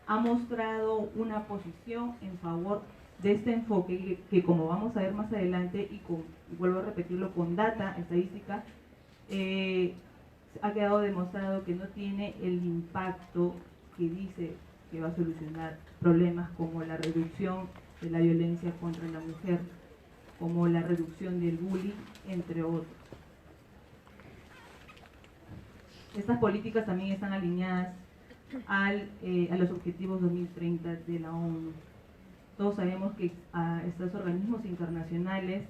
ha mostrado una posición en favor de este enfoque que como vamos a ver más adelante y vuelvo a repetirlo con data estadística, ha quedado demostrado que no tiene el impacto que dice que va a solucionar problemas como la reducción de la violencia contra la mujer, como la reducción del bullying, entre otros. Estas políticas también están alineadas a los objetivos 2030 de la ONU. Todos sabemos que estos organismos internacionales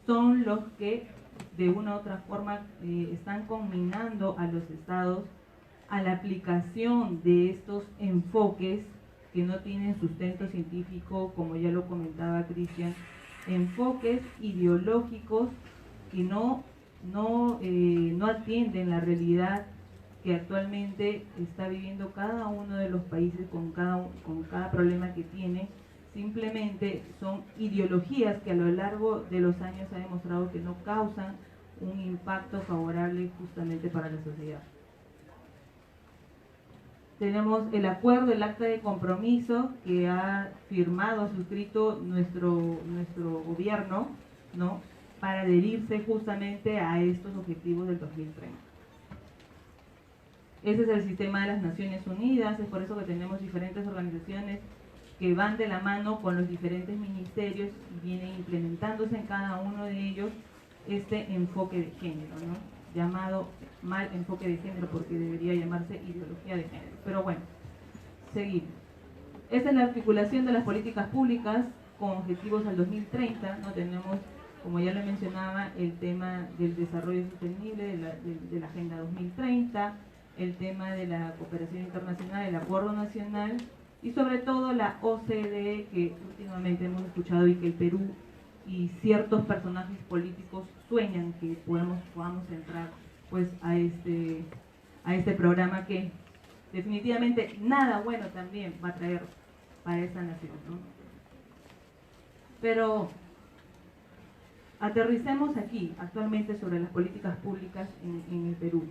son los que de una u otra forma están conminando a los estados a la aplicación de estos enfoques que no tienen sustento científico, como ya lo comentaba Cristian, enfoques ideológicos que no atienden la realidad que actualmente está viviendo cada uno de los países con cada problema que tiene. Simplemente son ideologías que a lo largo de los años ha demostrado que no causan un impacto favorable justamente para la sociedad. Tenemos el acuerdo, el acta de compromiso que ha firmado, suscrito nuestro gobierno, ¿no?, para adherirse justamente a estos objetivos del 2030. Ese es el sistema de las Naciones Unidas, es por eso que tenemos diferentes organizaciones que van de la mano con los diferentes ministerios y vienen implementándose en cada uno de ellos este enfoque de género, ¿no?, llamado mal enfoque de género porque debería llamarse ideología de género. Pero bueno, seguimos. Esta es la articulación de las políticas públicas con objetivos al 2030, ¿no? Tenemos, como ya lo mencionaba, el tema del desarrollo sostenible de la Agenda 2030, el tema de la cooperación internacional, el acuerdo nacional y sobre todo la OCDE, que últimamente hemos escuchado y que el Perú y ciertos personajes políticos sueñan que podamos entrar pues a este programa que definitivamente nada bueno también va a traer para esta nación, ¿no? Pero aterricemos aquí actualmente sobre las políticas públicas en el Perú.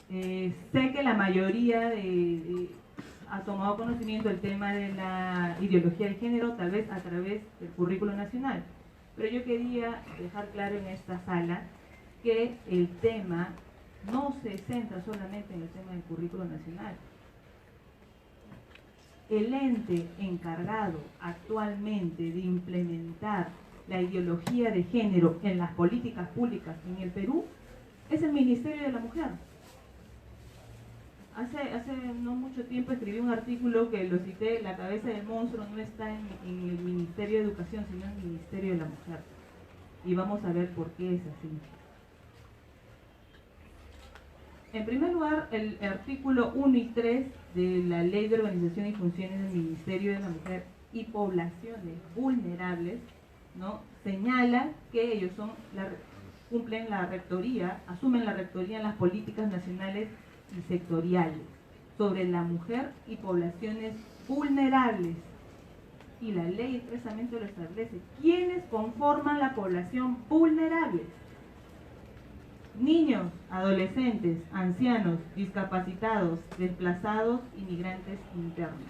Sé que la mayoría ha tomado conocimiento del tema de la ideología de género, tal vez a través del currículo nacional, pero yo quería dejar claro en esta sala que el tema no se centra solamente en el tema del currículo nacional. El ente encargado actualmente de implementar la ideología de género en las políticas públicas en el Perú es el Ministerio de la Mujer. Hace no mucho tiempo escribí un artículo que lo cité: la cabeza del monstruo no está en el Ministerio de Educación, sino en el Ministerio de la Mujer. Y vamos a ver por qué es así. En primer lugar, el artículo 1 y 3 de la Ley de Organización y Funciones del Ministerio de la Mujer y Poblaciones Vulnerables, ¿no?, señala que ellos cumplen la rectoría, asumen la rectoría en las políticas nacionales y sectoriales sobre la mujer y poblaciones vulnerables, y la ley expresamente lo establece. ¿Quiénes conforman la población vulnerable? Niños, adolescentes, ancianos, discapacitados, desplazados, inmigrantes internos.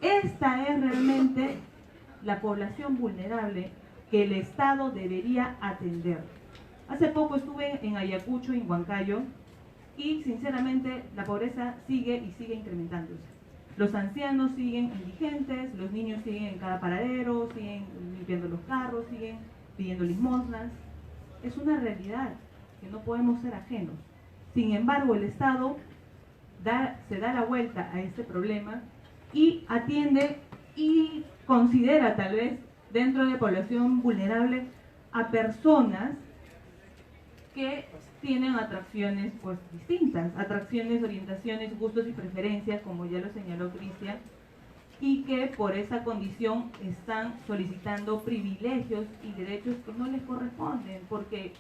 Esta es realmente la población vulnerable que el Estado debería atender. Hace poco estuve en Ayacucho, en Huancayo, y sinceramente la pobreza sigue incrementándose. Los ancianos siguen indigentes, los niños siguen en cada paradero, siguen limpiando los carros, siguen pidiendo limosnas. Es una realidad que no podemos ser ajenos. Sin embargo, el Estado se da la vuelta a este problema y atiende y considera tal vez dentro de población vulnerable a personas que tienen atracciones pues distintas, atracciones, orientaciones, gustos y preferencias, como ya lo señaló Cristian, y que por esa condición están solicitando privilegios y derechos que no les corresponden, porque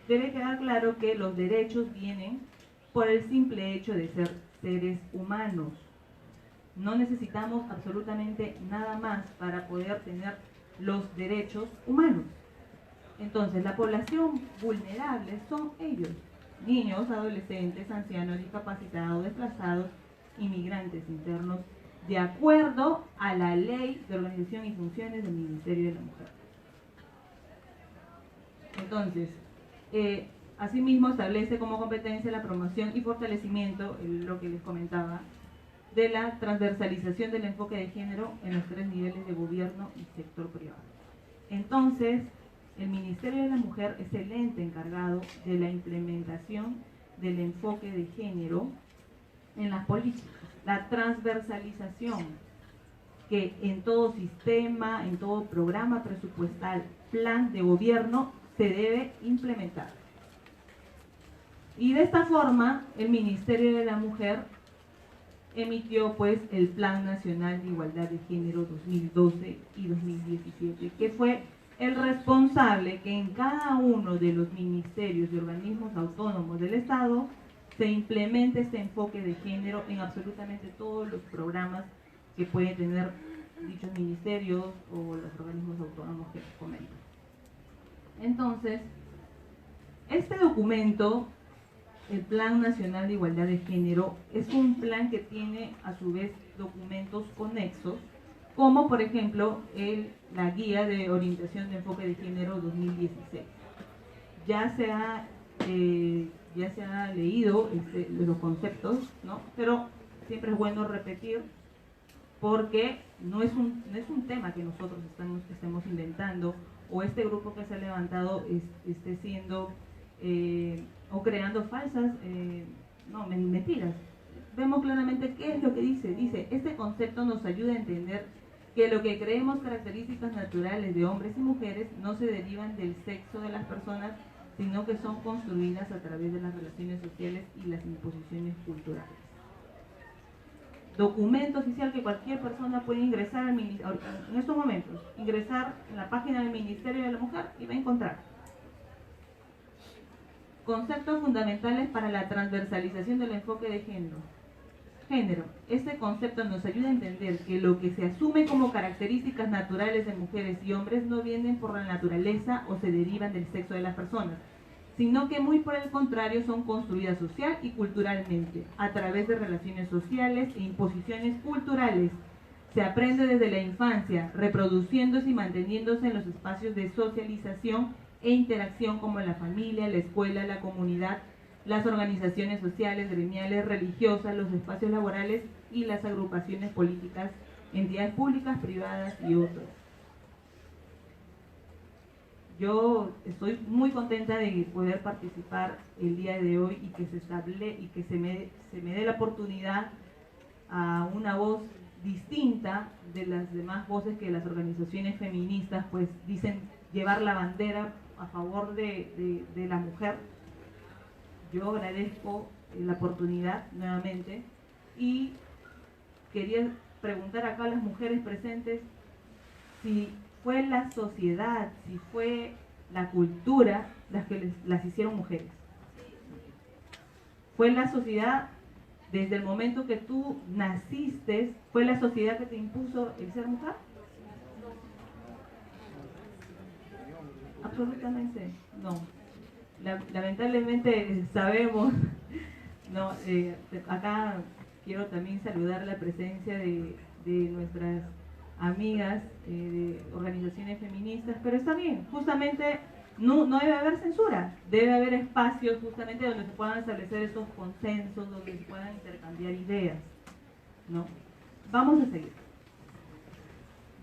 debe quedar claro que los derechos vienen por el simple hecho de ser seres humanos. No necesitamos absolutamente nada más para poder tener los derechos humanos. Entonces, la población vulnerable son ellos: niños, adolescentes, ancianos, discapacitados, desplazados, inmigrantes internos, de acuerdo a la Ley de Organización y Funciones del Ministerio de la Mujer. Entonces, asimismo establece como competencia la promoción y fortalecimiento, lo que les comentaba, de la transversalización del enfoque de género en los 3 niveles de gobierno y sector privado. Entonces, el Ministerio de la Mujer es el ente encargado de la implementación del enfoque de género en las políticas. La transversalización, que en todo sistema, en todo programa presupuestal, plan de gobierno, se debe implementar. Y de esta forma, el Ministerio de la Mujer emitió pues el Plan Nacional de Igualdad de Género 2012 y 2017, que fue el responsable que en cada uno de los ministerios y organismos autónomos del Estado se implemente este enfoque de género en absolutamente todos los programas que pueden tener dichos ministerios o los organismos autónomos que les comento. Entonces, este documento, el Plan Nacional de Igualdad de Género, es un plan que tiene a su vez documentos conexos, como por ejemplo la Guía de Orientación de Enfoque de Género 2016. Ya se ha leído los conceptos, ¿no? Pero siempre es bueno repetir, porque no es un tema que nosotros estemos inventando, o este grupo que se ha levantado esté siendo o creando falsas mentiras. Vemos claramente qué es lo que dice. Dice, este concepto nos ayuda a entender que lo que creemos características naturales de hombres y mujeres no se derivan del sexo de las personas, sino que son construidas a través de las relaciones sociales y las imposiciones culturales. Documento oficial que cualquier persona puede ingresar en estos momentos, ingresar en la página del Ministerio de la Mujer y va a encontrar conceptos fundamentales para la transversalización del enfoque de género. Este concepto nos ayuda a entender que lo que se asume como características naturales de mujeres y hombres no vienen por la naturaleza o se derivan del sexo de las personas, sino que muy por el contrario son construidas social y culturalmente, a través de relaciones sociales e imposiciones culturales. Se aprende desde la infancia, reproduciéndose y manteniéndose en los espacios de socialización e interacción como la familia, la escuela, la comunidad, las organizaciones sociales, gremiales, religiosas, los espacios laborales y las agrupaciones políticas, entidades públicas, privadas y otros. Yo estoy muy contenta de poder participar el día de hoy y que se me dé la oportunidad a una voz distinta de las demás voces que las organizaciones feministas pues dicen llevar la bandera a favor de la mujer. Yo agradezco la oportunidad nuevamente y quería preguntar acá a las mujeres presentes si fue la sociedad, si fue la cultura las que las hicieron mujeres. Fue la sociedad, desde el momento que tú naciste, fue la sociedad que te impuso el ser mujer. Absolutamente no. Lamentablemente sabemos, no, acá quiero también saludar la presencia de nuestras amigas de organizaciones feministas, pero está bien, justamente no debe haber censura, debe haber espacios justamente donde se puedan establecer esos consensos, donde se puedan intercambiar ideas, ¿no? Vamos a seguir.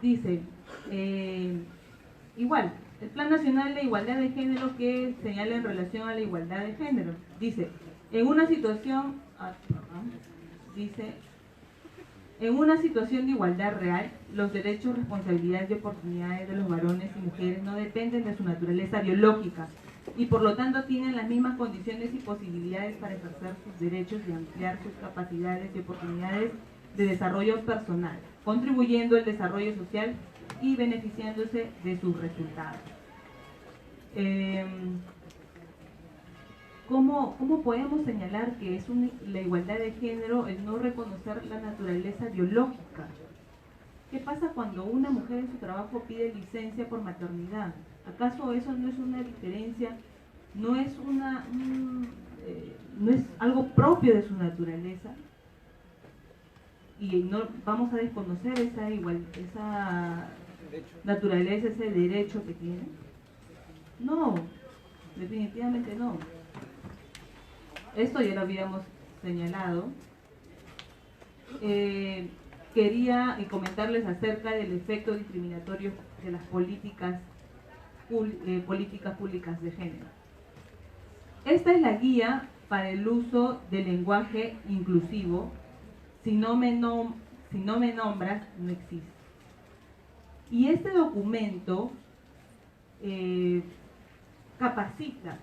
Dice, igual, el Plan Nacional de Igualdad de Género que señala en relación a la igualdad de género, dice, en una situación de igualdad real, los derechos, responsabilidades y oportunidades de los varones y mujeres no dependen de su naturaleza biológica y por lo tanto tienen las mismas condiciones y posibilidades para ejercer sus derechos y ampliar sus capacidades y oportunidades de desarrollo personal, contribuyendo al desarrollo social y beneficiándose de sus resultados. ¿Cómo podemos señalar que es la igualdad de género el no reconocer la naturaleza biológica? ¿Qué pasa cuando una mujer en su trabajo pide licencia por maternidad? ¿Acaso eso no es una diferencia? ¿No es, no es algo propio de su naturaleza? Y no vamos a desconocer esa naturaleza, ese derecho que tiene. No, definitivamente no. Esto ya lo habíamos señalado. Quería comentarles acerca del efecto discriminatorio de las políticas públicas de género. Esta es la guía para el uso del lenguaje inclusivo. Si no me nombras, no existe. Y este documento capacita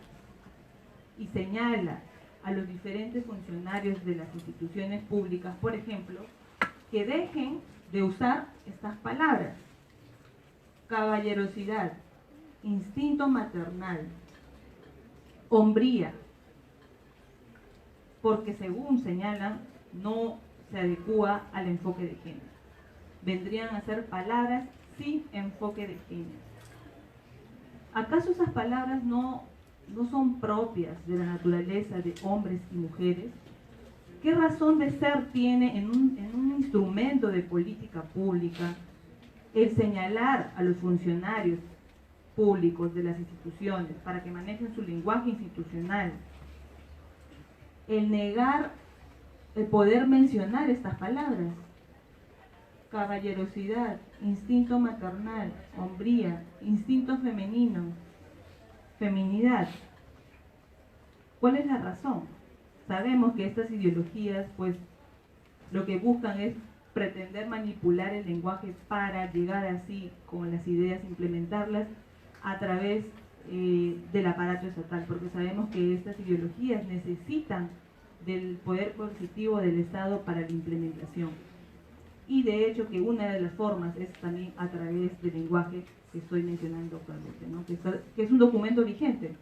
y señala a los diferentes funcionarios de las instituciones públicas, por ejemplo, que dejen de usar estas palabras: caballerosidad, instinto maternal, hombría, porque según señalan no se adecúa al enfoque de género. Vendrían a ser palabras sin enfoque de género. ¿Acaso esas palabras no son propias de la naturaleza de hombres y mujeres? ¿Qué razón de ser tiene en un instrumento de política pública el señalar a los funcionarios públicos de las instituciones para que manejen su lenguaje institucional, el negar el poder mencionar estas palabras? Caballerosidad, instinto maternal, hombría, instinto femenino, feminidad. ¿Cuál es la razón? Sabemos que estas ideologías, pues, lo que buscan es pretender manipular el lenguaje para llegar así con las ideas, implementarlas a través del aparato estatal, porque sabemos que estas ideologías necesitan del poder coercitivo del Estado para la implementación. Y de hecho que una de las formas es también a través del lenguaje que estoy mencionando actualmente, ¿no? que es un documento vigente,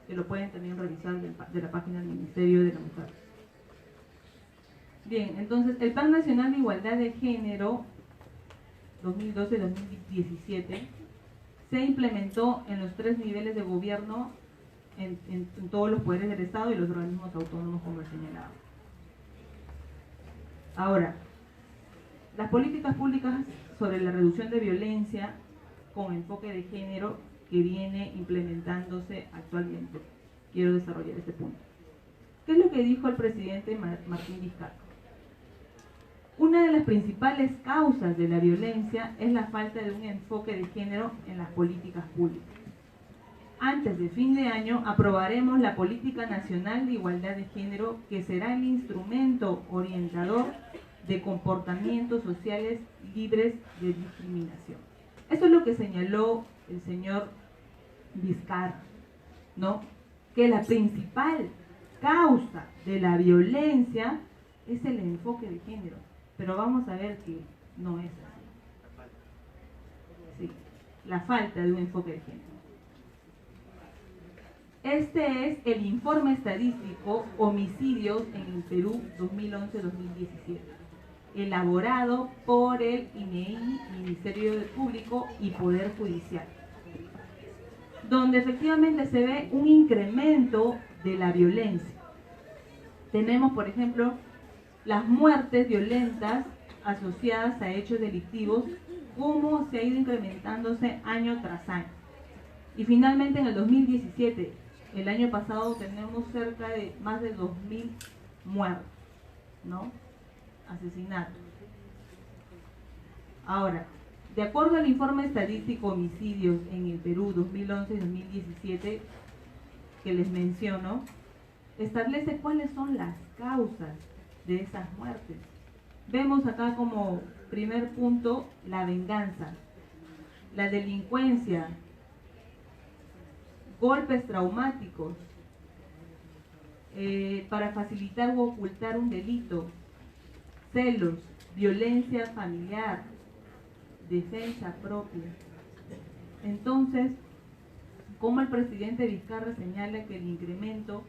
que lo pueden también revisar de la página del Ministerio de la Mujer. Bien, entonces el Plan Nacional de Igualdad de Género 2012-2017 se implementó en los 3 niveles de gobierno, en todos los poderes del Estado y los organismos autónomos, como he señalado. Ahora, las políticas públicas sobre la reducción de violencia con enfoque de género que viene implementándose actualmente. Quiero desarrollar este punto. ¿Qué es lo que dijo el presidente Martín Vizcarra? Una de las principales causas de la violencia es la falta de un enfoque de género en las políticas públicas. Antes de fin de año aprobaremos la Política Nacional de Igualdad de Género, que será el instrumento orientador de comportamientos sociales libres de discriminación. Esto es lo que señaló el señor Vizcarra, ¿no? Que la principal causa de la violencia es el enfoque de género. Pero vamos a ver que no es así. Sí, la falta de un enfoque de género. Este es el informe estadístico Homicidios en el Perú 2011-2017, elaborado por el INEI, Ministerio Público y Poder Judicial, donde efectivamente se ve un incremento de la violencia. Tenemos, por ejemplo, las muertes violentas asociadas a hechos delictivos, cómo se ha ido incrementándose año tras año. Y finalmente en el 2017, el año pasado, tenemos cerca de más de 2.000 muertos, ¿no? Asesinatos. Ahora, de acuerdo al informe estadístico Homicidios en el Perú 2011-2017, que les menciono, establece cuáles son las causas de esas muertes. Vemos acá como primer punto la venganza, la delincuencia, golpes traumáticos para facilitar u ocultar un delito, celos, violencia familiar, defensa propia. Entonces, como el presidente Vizcarra señala que el incremento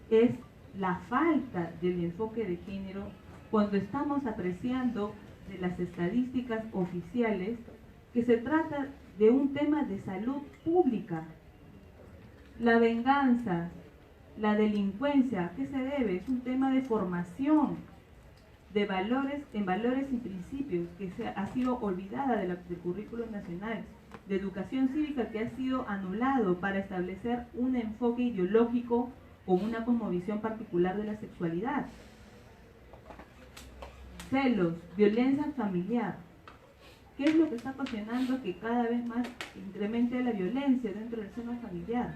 es la falta del enfoque de género, cuando estamos apreciando de las estadísticas oficiales que se trata de un tema de salud pública. La venganza, la delincuencia, ¿a qué se debe? Es un tema de formación de valores, en valores y principios, que ha sido olvidada del currículo nacional, de educación cívica, que ha sido anulado para establecer un enfoque ideológico con una cosmovisión particular de la sexualidad. Celos, violencia familiar. ¿Qué es lo que está ocasionando que cada vez más incremente la violencia dentro del seno familiar?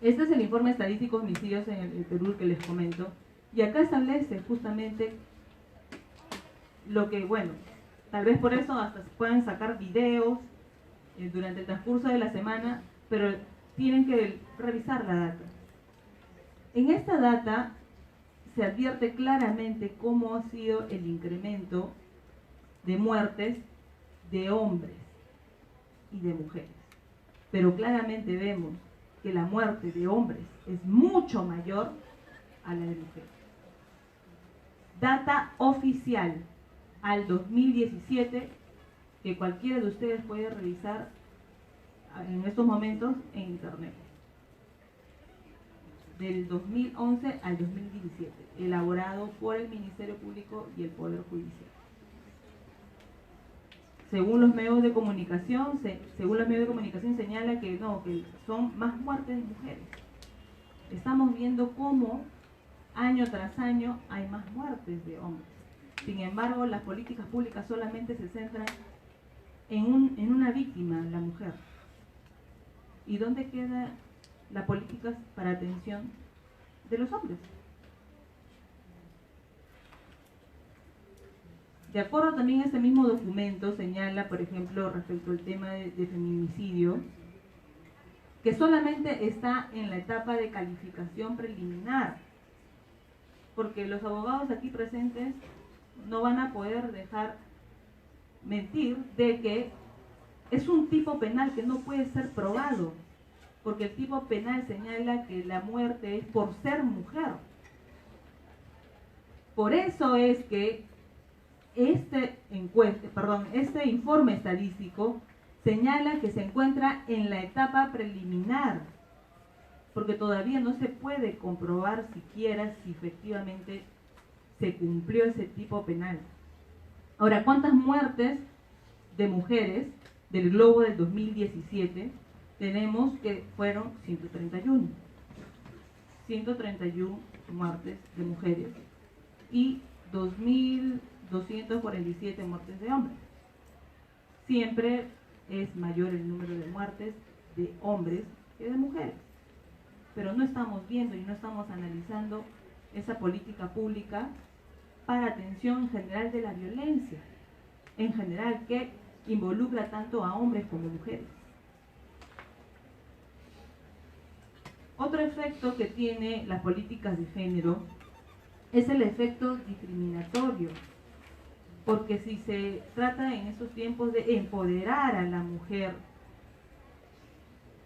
Este es el informe estadístico de homicidios en el Perú que les comento. Y acá establece justamente lo que, bueno, tal vez por eso hasta se pueden sacar videos durante el transcurso de la semana, pero tienen que revisar la data. En esta data se advierte claramente cómo ha sido el incremento de muertes de hombres y de mujeres. Pero claramente vemos que la muerte de hombres es mucho mayor a la de mujeres. Data oficial al 2017 que cualquiera de ustedes puede revisar en estos momentos en internet. Del 2011 al 2017, elaborado por el Ministerio Público y el Poder Judicial. Según los medios de comunicación, señala que no, que son más muertes de mujeres. Estamos viendo cómo año tras año hay más muertes de hombres. Sin embargo, las políticas públicas solamente se centran en una víctima, la mujer. ¿Y dónde queda la política para atención de los hombres? De acuerdo también a este mismo documento, señala, por ejemplo, respecto al tema de feminicidio, que solamente está en la etapa de calificación preliminar, porque los abogados aquí presentes no van a poder dejar mentir de que es un tipo penal que no puede ser probado, porque el tipo penal señala que la muerte es por ser mujer. Por eso es que este informe estadístico señala que se encuentra en la etapa preliminar, porque todavía no se puede comprobar siquiera si efectivamente se cumplió ese tipo penal. Ahora, ¿cuántas muertes de mujeres del globo del 2017 tenemos? Que fueron 131. 131 muertes de mujeres y 2.247 muertes de hombres. Siempre es mayor el número de muertes de hombres que de mujeres. Pero no estamos viendo y no estamos analizando esa política pública para atención en general de la violencia, en general, que involucra tanto a hombres como mujeres. Otro efecto que tiene las políticas de género es el efecto discriminatorio, porque si se trata en estos tiempos de empoderar a la mujer,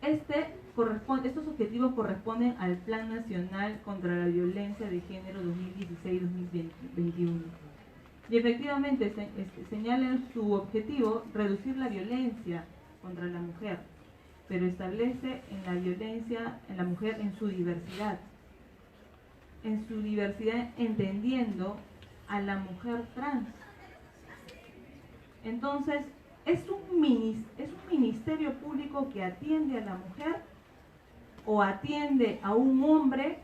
estos objetivos corresponden al Plan Nacional contra la Violencia de Género 2016-2021. Y efectivamente señala en su objetivo reducir la violencia contra la mujer, pero establece en la violencia en la mujer en su diversidad entendiendo a la mujer trans. Entonces, ¿es un ministerio público que atiende a la mujer o atiende a un hombre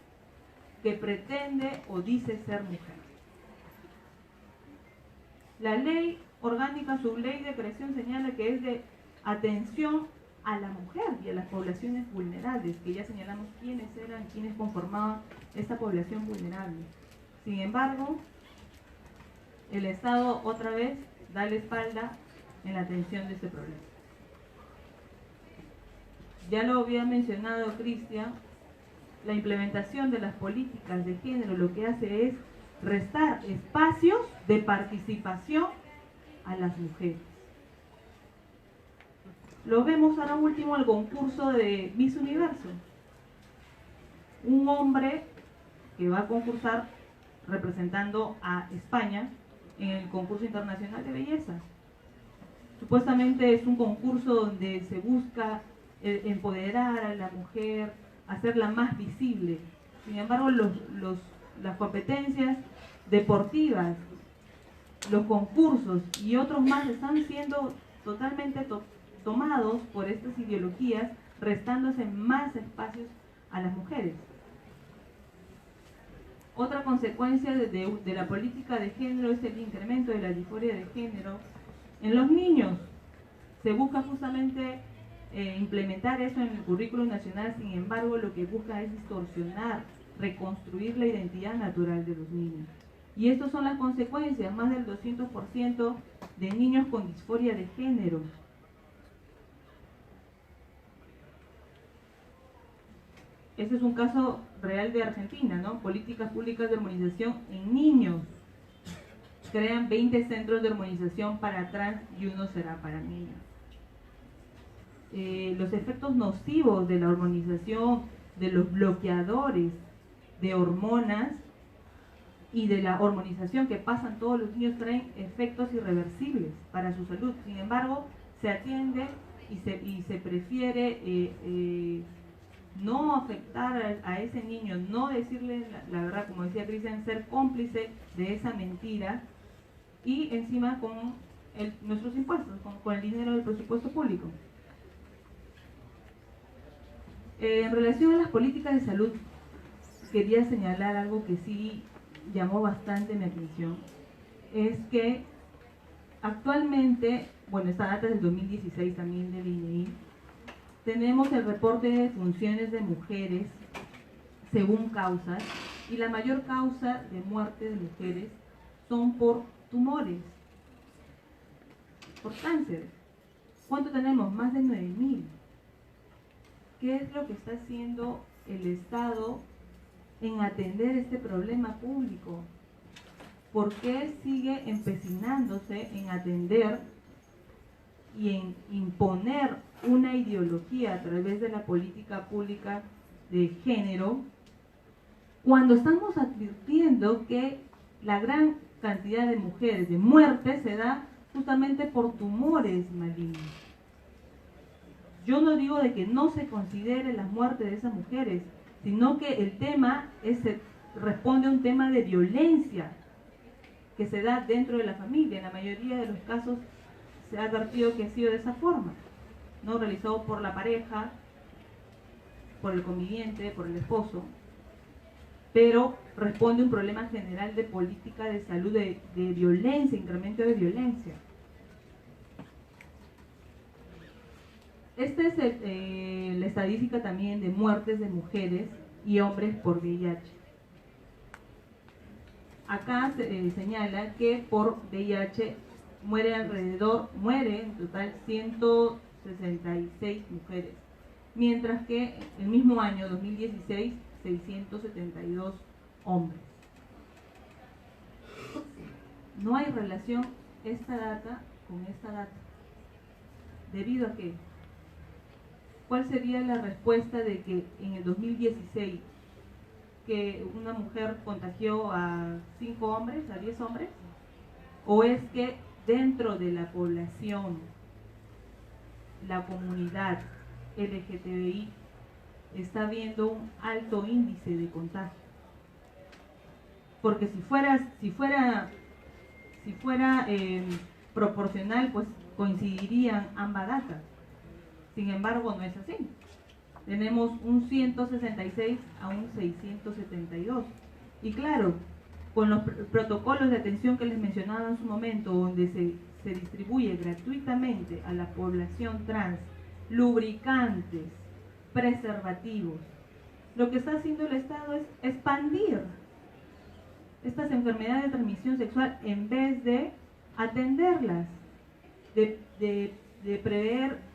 que pretende o dice ser mujer? La ley orgánica, su ley de creación señala que es de atención a la mujer y a las poblaciones vulnerables, que ya señalamos quiénes eran, quiénes conformaban esta población vulnerable. Sin embargo, el Estado otra vez da la espalda en la atención de este problema. Ya lo había mencionado Cristian, la implementación de las políticas de género lo que hace es restar espacios de participación a las mujeres. Lo vemos ahora último el concurso de Miss Universo. Un hombre que va a concursar representando a España en el concurso internacional de belleza. Supuestamente es un concurso donde se busca empoderar a la mujer, hacerla más visible. Sin embargo, las competencias deportivas, los concursos y otros más están siendo totalmente tomados por estas ideologías, restándose más espacios a las mujeres. Otra consecuencia de la política de género es el incremento de la disforia de género en los niños. Se busca justamente implementar eso en el currículum nacional, sin embargo lo que busca es distorsionar, reconstruir la identidad natural de los niños. Y estas son las consecuencias, más del 200% de niños con disforia de género. Ese es un caso real de Argentina, ¿no? Políticas públicas de hormonización en niños. Crean 20 centros de hormonización para trans y uno será para niños. Los efectos nocivos de la hormonización, de los bloqueadores de hormonas y de la hormonización que pasan todos los niños traen efectos irreversibles para su salud. Sin embargo, se atiende y se prefiere no afectar a ese niño, no decirle la verdad, como decía Cristian, ser cómplice de esa mentira y encima con nuestros impuestos, con el dinero del presupuesto público. En relación a las políticas de salud, quería señalar algo que sí llamó bastante mi atención, es que actualmente, bueno, esta data es del 2016 también del INEI, tenemos el reporte de funciones de mujeres según causas, y la mayor causa de muerte de mujeres son por tumores, por cáncer. ¿Cuánto tenemos? Más de 9.000. ¿Qué es lo que está haciendo el Estado en atender este problema público? ¿Por qué sigue empecinándose en atender y en imponer una ideología a través de la política pública de género, cuando estamos advirtiendo que la gran cantidad de mujeres, de muertes, se da justamente por tumores malignos? Yo no digo de que no se considere la muerte de esas mujeres, sino que el tema responde a un tema de violencia que se da dentro de la familia. En la mayoría de los casos se ha advertido que ha sido de esa forma, ¿no? Realizado por la pareja, por el conviviente, por el esposo, pero responde a un problema general de política de salud, de violencia, incremento de violencia. Esta es la estadística también de muertes de mujeres y hombres por VIH. Acá se señala que por VIH muere en total 166 mujeres, mientras que el mismo año, 2016, 672 hombres. No hay relación esta data con esta data. ¿Debido a qué? ¿Cuál sería la respuesta de que en el 2016 que una mujer contagió a 5 hombres, a 10 hombres? ¿O es que dentro de la población, la comunidad LGTBI está viendo un alto índice de contagio? Porque si fuera proporcional, pues coincidirían ambas datas. Sin embargo, no es así. Tenemos un 166 a un 672. Y claro, con los protocolos de atención que les mencionaba en su momento, donde se distribuye gratuitamente a la población trans lubricantes, preservativos, lo que está haciendo el Estado es expandir estas enfermedades de transmisión sexual en vez de atenderlas, de prever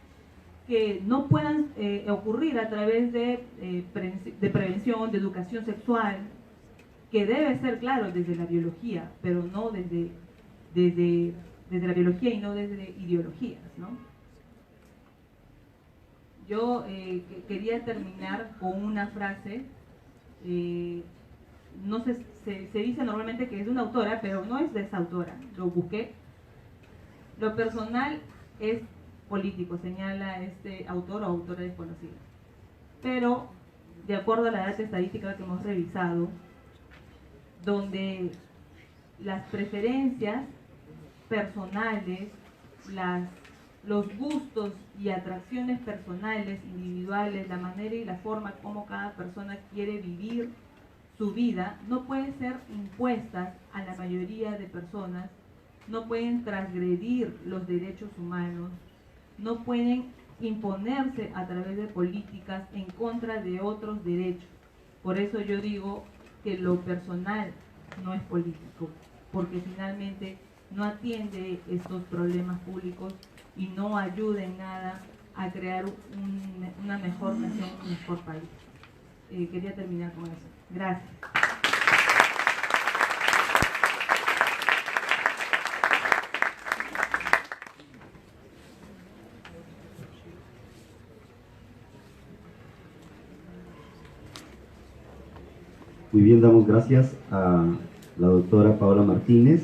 que no puedan ocurrir a través de prevención, de educación sexual, que debe ser, claro, desde la biología, pero no desde la biología y no desde ideologías, ¿no? Yo quería terminar con una frase, no sé, se dice normalmente que es de una autora, pero no es de esa autora, lo busqué. Lo personal es político, señala este autor o autora desconocida. Pero, de acuerdo a la data estadística que hemos revisado, donde las preferencias personales, los gustos y atracciones personales, individuales, la manera y la forma como cada persona quiere vivir su vida, no pueden ser impuestas a la mayoría de personas, no pueden transgredir los derechos humanos, no pueden imponerse a través de políticas en contra de otros derechos. Por eso yo digo que lo personal no es político, porque finalmente no atiende estos problemas públicos y no ayuda en nada a crear una mejor nación, un mejor país. Quería terminar con eso. Gracias. Muy bien, damos gracias a la doctora Paola Martínez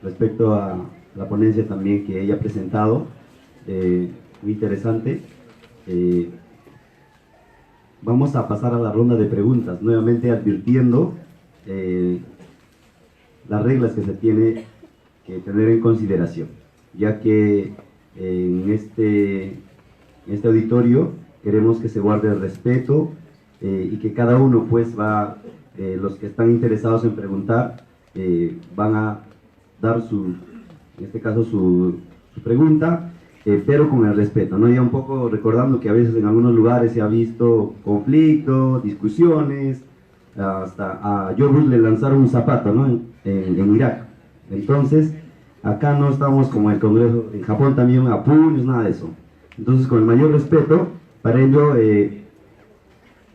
respecto a la ponencia también que ella ha presentado, muy interesante. Vamos a pasar a la ronda de preguntas, nuevamente advirtiendo las reglas que se tiene que tener en consideración, ya que en este auditorio queremos que se guarde el respeto y que cada uno pues los que están interesados en preguntar van a dar en este caso su pregunta, pero con el respeto, ¿no? Ya un poco recordando que a veces en algunos lugares se ha visto conflicto, discusiones, hasta a Joe Bush le lanzaron un zapato, ¿no? en Irak. Entonces, acá no estamos como el Congreso, en Japón también a puños, nada de eso. Entonces, con el mayor respeto, para ello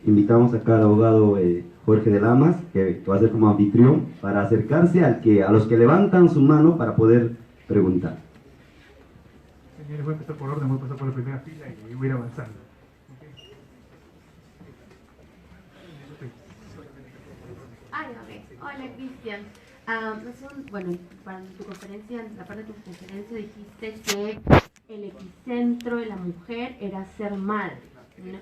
invitamos acá al abogado Jorge de Lamas, que va a ser como anfitrión, para acercarse a los que levantan su mano para poder preguntar. Señores, voy a empezar por orden, voy a pasar por la primera fila y voy a ir avanzando. Hola, Cristian. Bueno, para tu conferencia, en la parte de tu conferencia dijiste que el epicentro de la mujer era ser madre, ¿no?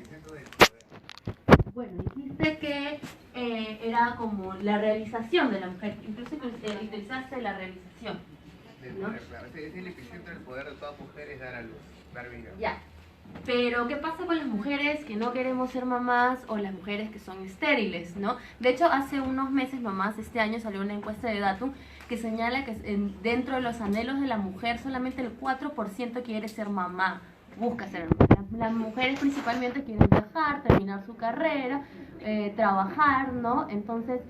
Bueno, dijiste que era como la realización de la mujer, incluso que utilizaste la realización, ¿no? Es el epicentro del poder de toda mujer, es dar a luz, dar vida. Ya. Pero, ¿qué pasa con las mujeres que no queremos ser mamás o las mujeres que son estériles, ¿no? De hecho, hace unos meses nomás, este año salió una encuesta de Datum que señala que dentro de los anhelos de la mujer solamente el 4% quiere ser mamá, busca ser mamá. Las mujeres principalmente quieren viajar, terminar su carrera, trabajar, ¿no? Entonces,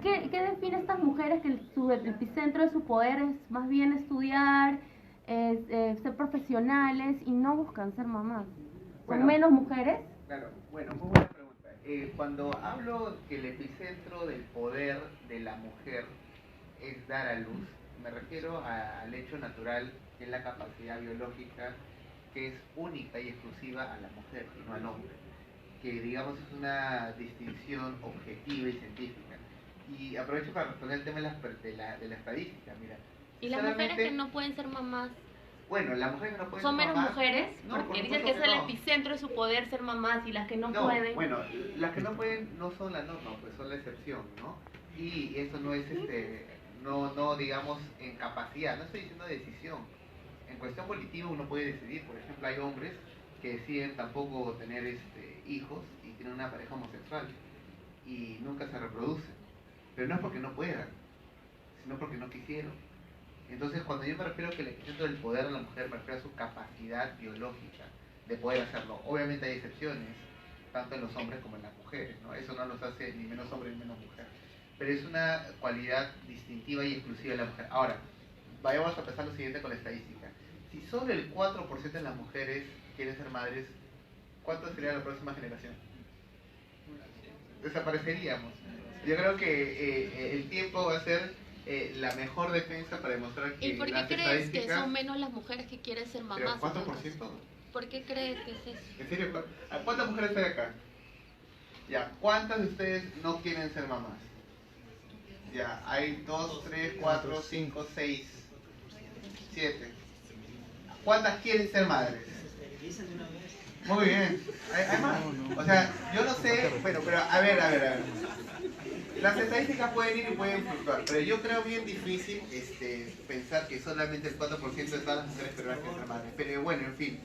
¿qué define a estas mujeres que el epicentro de su poder es más bien estudiar, ser profesionales y no buscan ser mamás? ¿Son menos mujeres? Claro, bueno, muy buena pregunta. Cuando hablo que el epicentro del poder de la mujer es dar a luz, me refiero al hecho natural, que es la capacidad biológica que es única y exclusiva a la mujer y no al hombre, que digamos es una distinción objetiva y científica. Y aprovecho para responder el tema de la estadística, mira. ¿Y las mujeres que no pueden ser mamás? Bueno, las mujeres que no pueden ¿Son ser menos mamás, mujeres? No, porque por dicen que es el epicentro de su poder ser mamás y las que no pueden. Bueno, las que no pueden no son la norma, pues son la excepción, ¿no? Y eso no es, no digamos, en capacidad, no estoy diciendo decisión. En cuestión volitiva uno puede decidir, por ejemplo, hay hombres que deciden tampoco tener hijos y tienen una pareja homosexual y nunca se reproducen, pero no es porque no puedan, sino porque no quisieron. Entonces, cuando yo me refiero que el epicentro del poder de la mujer me refiero a su capacidad biológica de poder hacerlo. Obviamente hay excepciones, tanto en los hombres como en las mujeres, ¿no? Eso no los hace ni menos hombre ni menos mujer, pero es una cualidad distintiva y exclusiva de la mujer. Ahora, vayamos a empezar lo siguiente con la estadística. Si solo el 4% de las mujeres quieren ser madres, ¿cuánto sería la próxima generación? Desapareceríamos. Yo creo que el tiempo va a ser la mejor defensa para demostrar que ¿Y por qué crees que son menos las mujeres que quieren ser mamás? ¿Pero 4%? ¿Por qué crees que es eso? ¿En serio? ¿Cuántas mujeres hay acá? Ya, ¿cuántas de ustedes no quieren ser mamás? Ya, hay 2, 3, 4, 5, 6, 7. ¿Cuántas quieren ser madres? Muy bien. ¿Hay más? O sea, yo no sé, bueno, pero a ver. Las estadísticas pueden ir y pueden fluctuar, pero yo creo bien difícil pensar que solamente el 4% de todas las mujeres peruanas quieren ser madres. Pero bueno, en fin.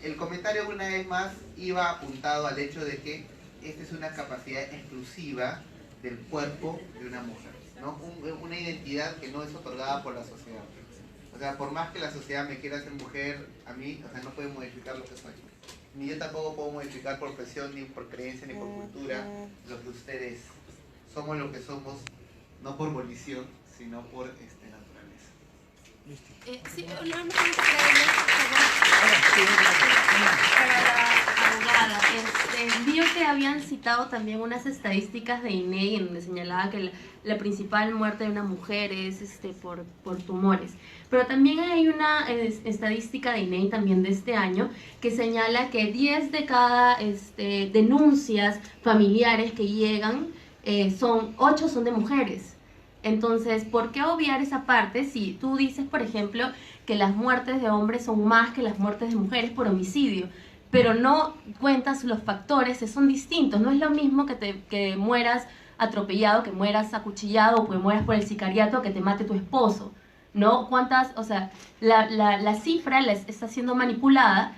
El comentario una vez más iba apuntado al hecho de que esta es una capacidad exclusiva del cuerpo de una mujer, ¿no? Una identidad que no es otorgada por la sociedad. O sea, por más que la sociedad me quiera hacer mujer, a mí, o sea, no puede modificar lo que soy. Ni yo tampoco puedo modificar por presión, ni por creencia, ni por cultura, lo que ustedes somos lo que somos, no por volición, sino por naturaleza. Sí, una pregunta para la abogada. Vi que habían citado también unas estadísticas de INEGI en donde señalaba que la principal muerte de una mujer es por tumores. Pero también hay una estadística de INEGI también de este año que señala que 10 de cada denuncias familiares que llegan, 8 son de mujeres. Entonces, ¿por qué obviar esa parte si tú dices, por ejemplo, que las muertes de hombres son más que las muertes de mujeres por homicidio? Pero no cuentas los factores, son distintos. No es lo mismo que mueras atropellado, que mueras acuchillado, o que mueras por el sicariato, que te mate tu esposo, ¿no? ¿Cuántas? O sea, la cifra está siendo manipulada.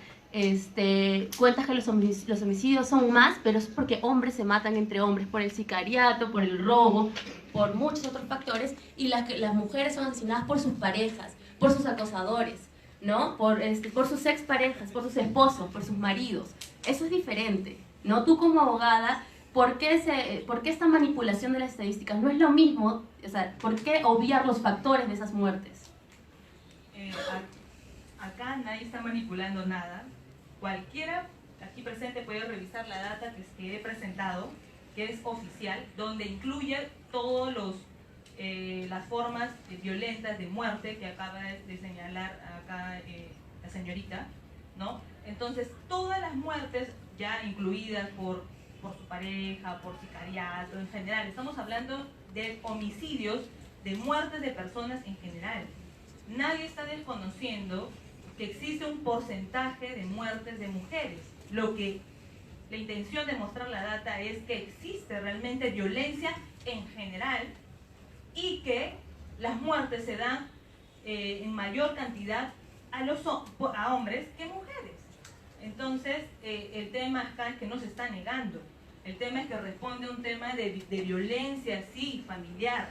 Cuentas que los homicidios son más, pero es porque hombres se matan entre hombres por el sicariato, por el robo, por muchos otros factores, y las mujeres son asesinadas por sus parejas, por sus acosadores, ¿no? Por sus exparejas, por sus esposos, por sus maridos. Eso es diferente, ¿no? Tú como abogada, ¿por qué esta manipulación de las estadísticas? No es lo mismo, o sea, ¿por qué obviar los factores de esas muertes? Acá nadie está manipulando nada. Cualquiera aquí presente puede revisar la data que he presentado, que es oficial, donde incluye todos las formas violentas de muerte que acaba de señalar acá la señorita, ¿no? Entonces, todas las muertes ya incluidas por su pareja, por sicariato, en general, estamos hablando de homicidios, de muertes de personas en general. Nadie está desconociendo que existe un porcentaje de muertes de mujeres. La intención de mostrar la data es que existe realmente violencia en general y que las muertes se dan en mayor cantidad a hombres que mujeres. Entonces, el tema acá es que no se está negando. El tema es que responde a un tema de violencia, sí, familiar,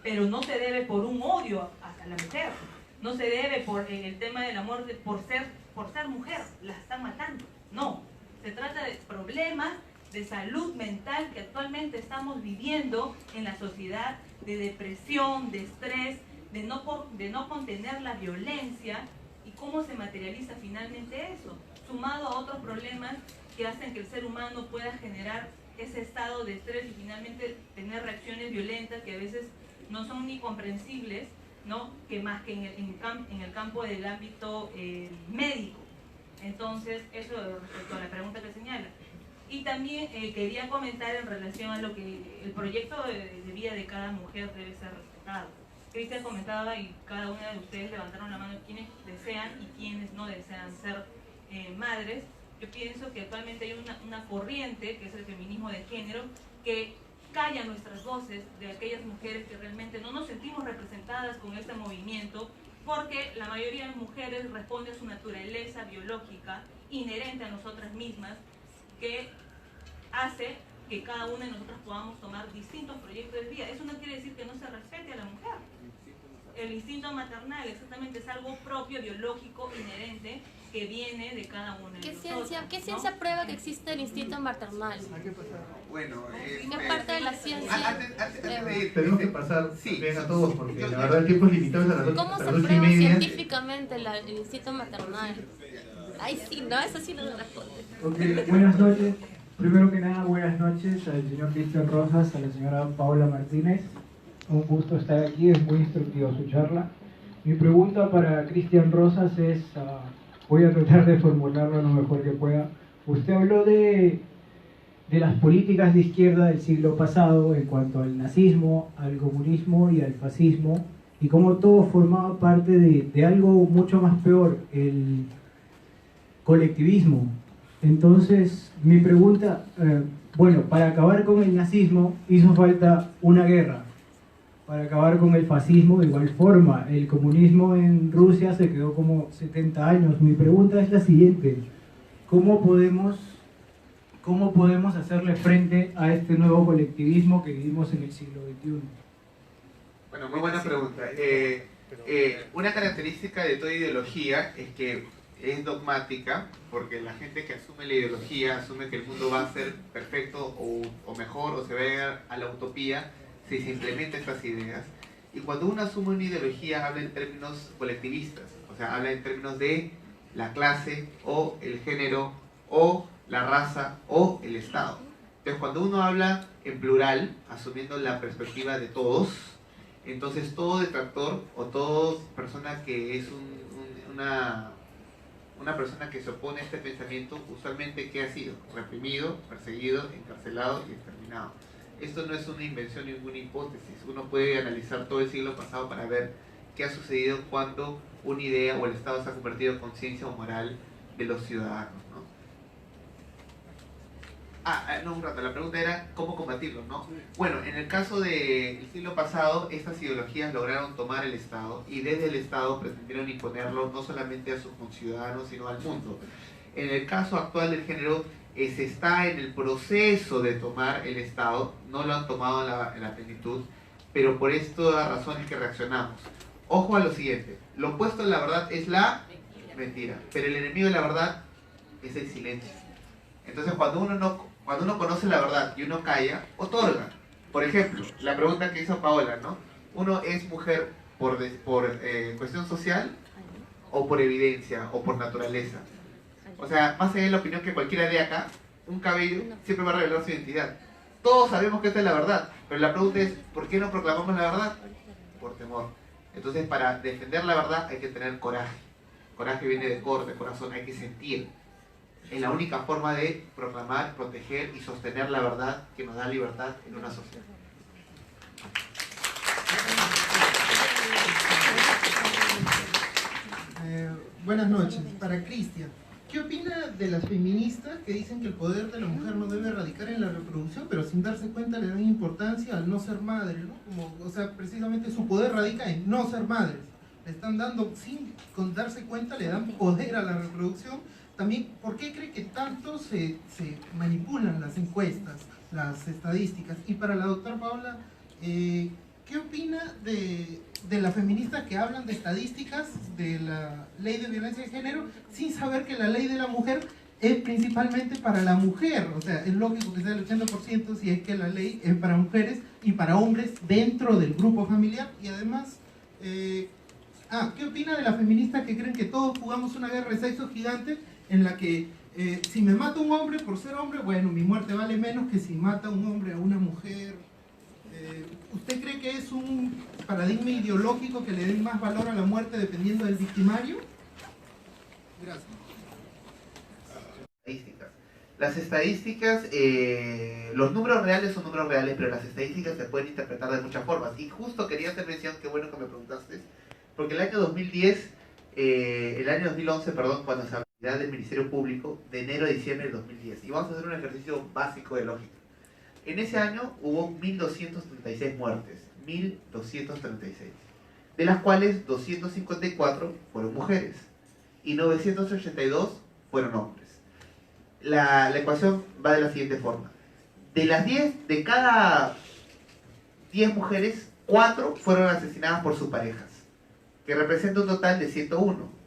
pero no se debe por un odio hacia la mujer. No se debe por el tema de la muerte por ser mujer, la están matando. No, se trata de problemas de salud mental que actualmente estamos viviendo en la sociedad, de depresión, de estrés, de no contener la violencia y cómo se materializa finalmente eso, sumado a otros problemas que hacen que el ser humano pueda generar ese estado de estrés y finalmente tener reacciones violentas que a veces no son ni comprensibles, ¿no? Que más que en el campo del ámbito médico. Entonces, eso respecto a la pregunta que señala. Y también quería comentar en relación a lo que el proyecto de vida de cada mujer debe ser respetado. Cristian comentaba y cada una de ustedes levantaron la mano quienes desean y quienes no desean ser madres. Yo pienso que actualmente hay una corriente, que es el feminismo de género, que calla nuestras voces de aquellas mujeres que realmente no nos sentimos representadas con este movimiento, porque la mayoría de las mujeres responde a su naturaleza biológica inherente a nosotras mismas, que hace que cada una de nosotras podamos tomar distintos proyectos de vida. Eso no quiere decir que no se respete a la mujer. El instinto maternal exactamente es algo propio, biológico, inherente, que viene de cada una de nosotros. ¿Qué ciencia prueba que existe el instinto maternal? Bueno, ¿qué parte de la ciencia? Antes de ir, tenemos que pasar sí, bien a todos porque la verdad el tiempo es limitado a las ¿Cómo se 2:30. prueba científicamente el instinto maternal? Ay, sí, no, eso sí no lo responde. Okay, buenas noches. Primero que nada, buenas noches al señor Cristian Rosas, a la señora Paula Martínez. Un gusto estar aquí, es muy instructiva su charla. Mi pregunta para Cristian Rosas es, voy a tratar de formularlo lo mejor que pueda. Usted habló de las políticas de izquierda del siglo pasado en cuanto al nazismo, al comunismo y al fascismo, y cómo todo formaba parte de algo mucho más peor, el colectivismo. Entonces, mi pregunta, bueno, para acabar con el nazismo hizo falta una guerra. Para acabar con el fascismo, de igual forma, el comunismo en Rusia se quedó como 70 años. Mi pregunta es la siguiente: ¿cómo podemos hacerle frente a este nuevo colectivismo que vivimos en el siglo XXI? Bueno, muy buena pregunta. Una característica de toda ideología es que es dogmática, porque la gente que asume la ideología asume que el mundo va a ser perfecto o mejor, o se va a llegar a la utopía si se implementan estas ideas. Y cuando uno asume una ideología, habla en términos colectivistas, o sea, habla en términos de la clase o el género o la raza o el Estado. Entonces, cuando uno habla en plural, asumiendo la perspectiva de todos, entonces todo detractor o toda persona que es una persona que se opone a este pensamiento, usualmente, ¿qué ha sido? Reprimido, perseguido, encarcelado y exterminado. Esto no es una invención ni ninguna hipótesis. Uno puede analizar todo el siglo pasado para ver qué ha sucedido cuando una idea o el Estado se ha convertido en conciencia o moral de los ciudadanos, ¿no? No, un rato, la pregunta era cómo combatirlo, ¿no? Bueno, en el caso del siglo pasado, estas ideologías lograron tomar el Estado y desde el Estado pretendieron imponerlo no solamente a sus conciudadanos, sino al mundo. En el caso actual del género, se está en el proceso de tomar el Estado, no lo han tomado en la plenitud, pero por estas razones que reaccionamos. Ojo a lo siguiente, lo opuesto a la verdad es la mentira, pero el enemigo de la verdad es el silencio. Entonces cuando uno conoce la verdad y uno calla, otorga. Por ejemplo, la pregunta que hizo Paola, ¿no? ¿Uno es mujer por cuestión social o por evidencia o por naturaleza? O sea, más allá de la opinión que cualquiera dé acá, un cabello siempre va a revelar su identidad. Todos sabemos que esta es la verdad, pero la pregunta es, ¿por qué no proclamamos la verdad? Por temor. Entonces, para defender la verdad hay que tener coraje. Coraje viene de corazón, hay que sentir. Es la única forma de proclamar, proteger y sostener la verdad que nos da libertad en una sociedad. Buenas noches. Para Cristian, ¿qué opina de las feministas que dicen que el poder de la mujer no debe radicar en la reproducción, pero sin darse cuenta le dan importancia al no ser madre, ¿no? O sea, precisamente su poder radica en no ser madres. Le están dando, sin darse cuenta, le dan poder a la reproducción. También, ¿por qué cree que tanto se manipulan las encuestas, las estadísticas? Y para la doctora Paola, ¿qué opina de las feministas que hablan de estadísticas de la ley de violencia de género sin saber que la ley de la mujer es principalmente para la mujer? O sea, es lógico que sea el 80% si es que la ley es para mujeres y para hombres dentro del grupo familiar. Y además, ¿qué opina de las feministas que creen que todos jugamos una guerra de sexo gigante en la que si me mata un hombre por ser hombre, bueno, mi muerte vale menos que si mata un hombre a una mujer? ¿Usted cree que es un paradigma ideológico que le den más valor a la muerte dependiendo del victimario? Gracias. Las estadísticas, los números reales son números reales, pero las estadísticas se pueden interpretar de muchas formas. Y justo quería hacer mención, qué bueno que me preguntaste, porque el año 2011, cuando se habló del Ministerio Público, de enero a diciembre del 2010, y vamos a hacer un ejercicio básico de lógica. En ese año hubo 1.236 muertes, 1.236, de las cuales 254 fueron mujeres y 982 fueron hombres. La ecuación va de la siguiente forma. De cada 10 mujeres, 4 fueron asesinadas por sus parejas, que representa un total de 101.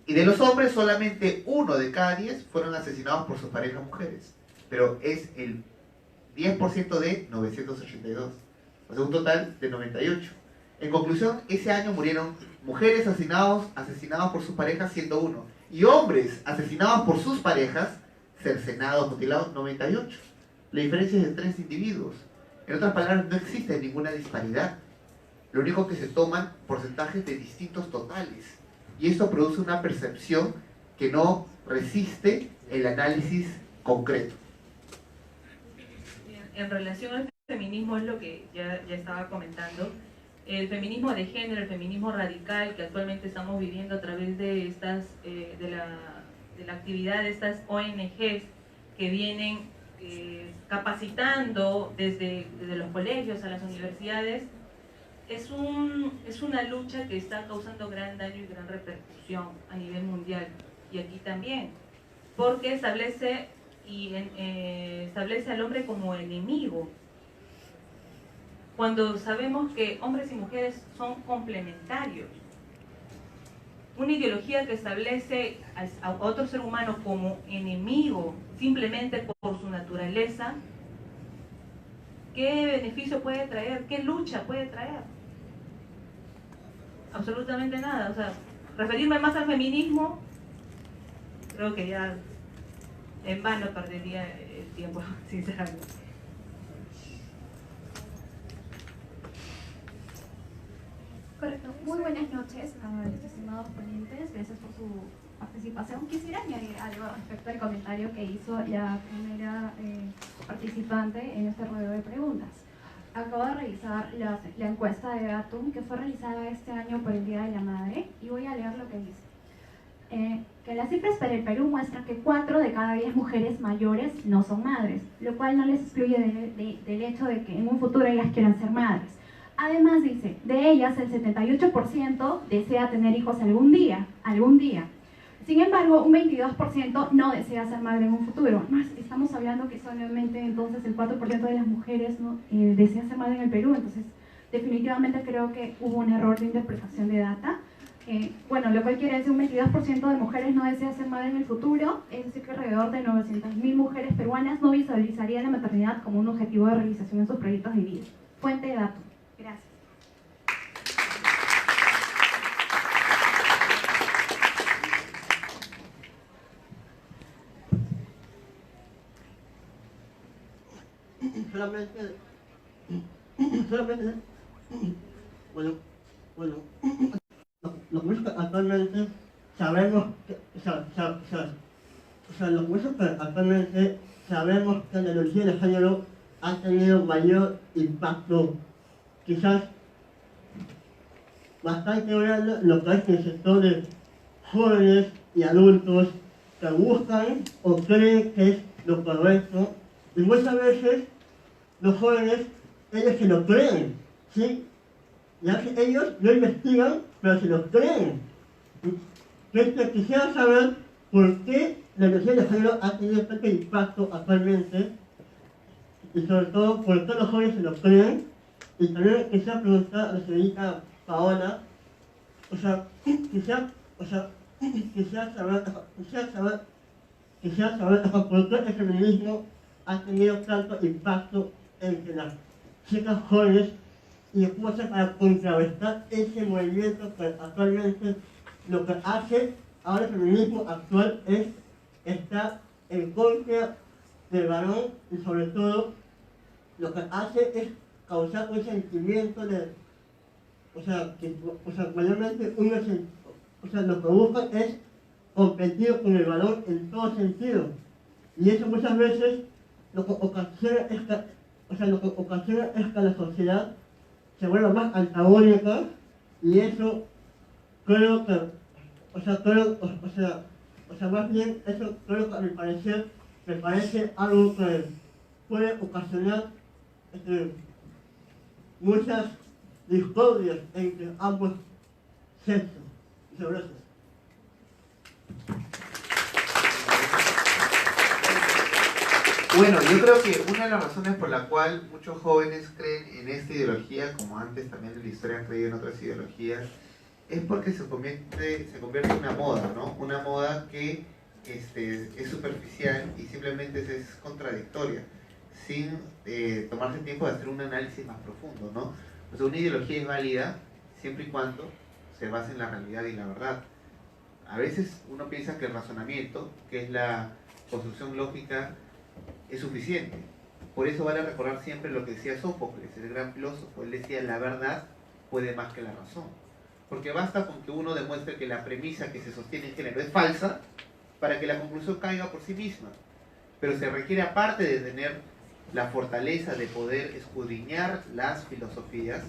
Y de los hombres, solamente 1 de cada 10 fueron asesinados por sus parejas mujeres. Pero es el 10% de 982, o sea, un total de 98. En conclusión, ese año murieron mujeres asesinadas por sus parejas, 101, y hombres asesinados por sus parejas, cercenados, mutilados, 98. La diferencia es de 3 individuos. En otras palabras, no existe ninguna disparidad. Lo único que se toman porcentajes de distintos totales. Y esto produce una percepción que no resiste el análisis concreto. En relación al feminismo, es lo que ya estaba comentando, el feminismo de género, el feminismo radical que actualmente estamos viviendo a través de estas de la actividad de estas ONGs que vienen capacitando desde los colegios a las universidades, es una lucha que está causando gran daño y gran repercusión a nivel mundial, y aquí también, porque establece al hombre como enemigo, cuando sabemos que hombres y mujeres son complementarios. Una ideología que establece a otro ser humano como enemigo simplemente por su naturaleza, ¿qué beneficio puede traer? ¿Qué lucha puede traer? Absolutamente nada. O sea, referirme más al feminismo, creo que ya en vano perdería el tiempo, sinceramente. Correcto. Muy buenas noches a los estimados ponentes. Gracias por su participación. Quisiera añadir algo respecto al comentario que hizo la primera participante en este ruedo de preguntas. Acabo de revisar la encuesta de Datum que fue realizada este año por el Día de la Madre y voy a leer lo que dice. Que las cifras para el Perú muestran que 4 de cada 10 mujeres mayores no son madres, lo cual no les excluye del hecho de que en un futuro ellas quieran ser madres. Además dice, de ellas el 78% desea tener hijos algún día. Sin embargo, un 22% no desea ser madre en un futuro. Estamos hablando que solamente entonces el 4% de las mujeres no desea ser madre en el Perú. Entonces, definitivamente creo que hubo un error de interpretación de data. Bueno, lo cual quiere decir un 22% de mujeres no desea ser madre en el futuro. Es decir, que alrededor de 900.000 mujeres peruanas no visualizarían la maternidad como un objetivo de realización en sus proyectos de vida. Fuente de datos. Gracias. Solamente, bueno, lo que actualmente sabemos que, actualmente sabemos que la ideología de género ha tenido mayor impacto, quizás bastante grande, en lo que es el sector de jóvenes y adultos que buscan o creen que es lo correcto, y muchas veces los jóvenes, ellos se lo creen, ¿sí? Ya que ellos no investigan, pero se lo creen. Entonces quisiera saber por qué la ideología de género ha tenido tanto impacto actualmente, y sobre todo por qué los jóvenes se lo creen. Y también quisiera preguntar a la señorita Paola, quisiera saber por qué el feminismo ha tenido tanto impacto entre las chicas jóvenes y cómo hacer para contrarrestar ese movimiento que actualmente lo que hace ahora el feminismo actual es estar en contra del varón y sobre todo lo que hace es causar un sentimiento de, mayormente lo que buscan es competir con el varón en todo sentido, y eso muchas veces lo que ocasiona es que la sociedad se vuelva más antagónica, y eso creo que, más bien eso creo que a mi parecer me parece algo que puede ocasionar muchas discordias entre ambos sexos. Muchas gracias. Bueno, yo creo que una de las razones por la cual muchos jóvenes creen en esta ideología, como antes también en la historia han creído en otras ideologías, es porque se convierte en una moda, ¿no? Una moda que es superficial y simplemente es contradictoria, sin tomarse el tiempo de hacer un análisis más profundo, ¿no? O sea, una ideología es válida siempre y cuando se base en la realidad y la verdad. A veces uno piensa que el razonamiento, que es la construcción lógica, es suficiente. Por eso vale recordar siempre lo que decía Sófocles, el gran filósofo. Él decía, la verdad puede más que la razón. Porque basta con que uno demuestre que la premisa que se sostiene en género es falsa para que la conclusión caiga por sí misma. Pero se requiere, aparte de tener la fortaleza de poder escudriñar las filosofías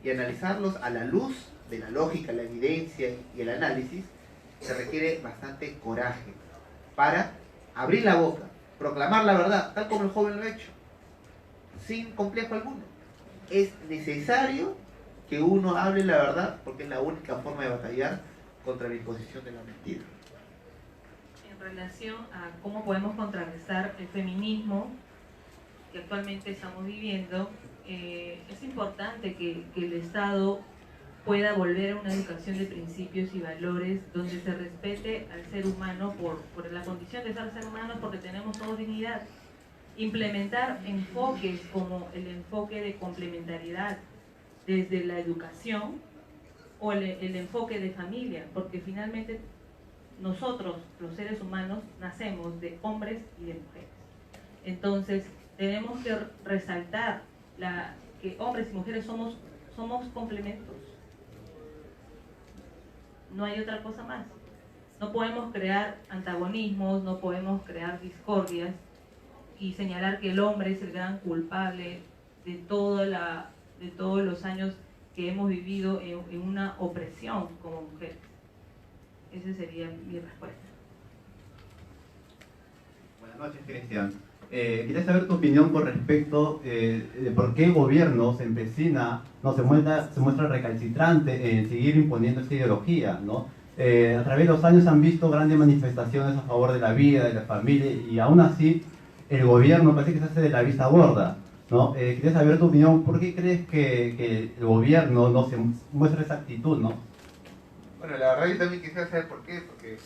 y analizarlos a la luz de la lógica, la evidencia y el análisis, se requiere bastante coraje para abrir la boca, proclamar la verdad, tal como el joven lo ha hecho, sin complejo alguno. Es necesario que uno hable la verdad porque es la única forma de batallar contra la imposición de la mentira. En relación a cómo podemos contrarrestar el feminismo que actualmente estamos viviendo, es importante que el Estado pueda volver a una educación de principios y valores donde se respete al ser humano por la condición de ser humanos, porque tenemos todos dignidad. Implementar enfoques como el enfoque de complementariedad desde la educación o el enfoque de familia, porque finalmente nosotros, los seres humanos, nacemos de hombres y de mujeres. Entonces, tenemos que resaltar que hombres y mujeres somos complementos. No hay otra cosa más. No podemos crear antagonismos, no podemos crear discordias y señalar que el hombre es el gran culpable de todos los años que hemos vivido en una opresión como mujeres. Esa sería mi respuesta. Buenas noches, Cristian. Quería saber tu opinión con respecto de por qué el gobierno se muestra recalcitrante en seguir imponiendo esta ideología, ¿no? A través de los años han visto grandes manifestaciones a favor de la vida, de la familia, y aún así el gobierno parece que se hace de la vista gorda, ¿no? Quería saber tu opinión, ¿por qué crees que el gobierno no se muestra esa actitud, ¿no? Bueno, la verdad yo también quisiera saber por qué, porque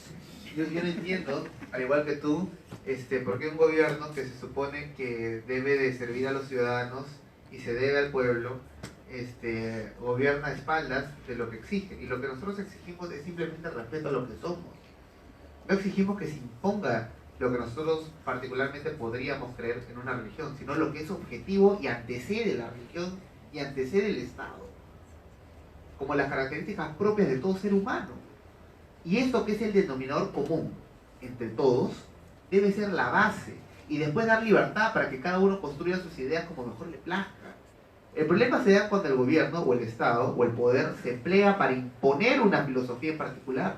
yo no entiendo, al igual que tú, por qué un gobierno que se supone que debe de servir a los ciudadanos y se debe al pueblo, gobierna a espaldas de lo que exige. Y lo que nosotros exigimos es simplemente respeto a lo que somos. No exigimos que se imponga lo que nosotros particularmente podríamos creer en una religión, sino lo que es objetivo y antecede la religión y antecede el Estado, como las características propias de todo ser humano. Y esto, que es el denominador común entre todos, debe ser la base, y después dar libertad para que cada uno construya sus ideas como mejor le plazca. El problema se da cuando el gobierno o el Estado o el poder se emplea para imponer una filosofía en particular,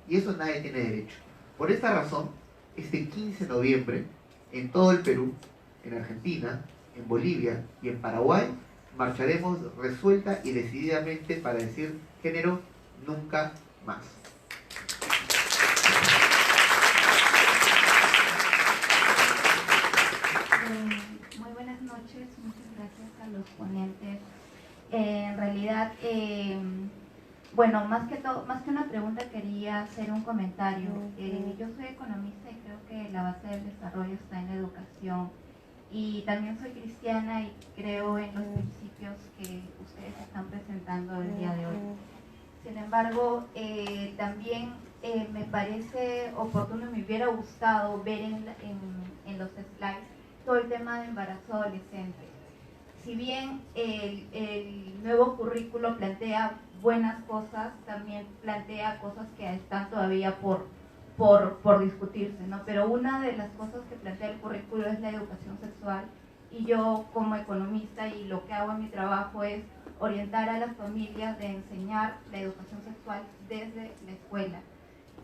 y eso nadie tiene derecho. Por esta razón, este 15 de noviembre, en todo el Perú, en Argentina, en Bolivia y en Paraguay, marcharemos resuelta y decididamente para decir: género nunca más. Muy buenas noches, muchas gracias a los ponentes. En realidad, bueno, más que una pregunta, quería hacer un comentario. Yo soy economista y creo que la base del desarrollo está en la educación. Y también soy cristiana y creo en los principios que ustedes están presentando el día de hoy. Sin embargo, también me parece oportuno y me hubiera gustado ver en los slides todo el tema de embarazo adolescente. Si bien el nuevo currículo plantea buenas cosas, también plantea cosas que están todavía por discutirse, ¿no? Pero una de las cosas que plantea el currículo es la educación sexual, y yo como economista y lo que hago en mi trabajo es orientar a las familias de enseñar la educación sexual desde la escuela.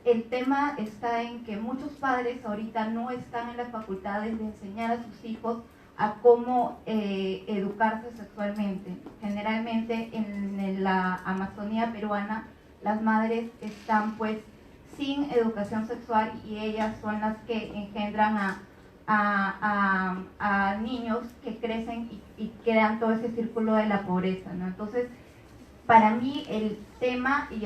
El tema está en que muchos padres ahorita no están en las facultades de enseñar a sus hijos a cómo educarse sexualmente. Generalmente en la Amazonía peruana las madres están pues sin educación sexual, y ellas son las que engendran a niños que crecen y crean todo ese círculo de la pobreza, ¿no? Entonces, para mí el tema y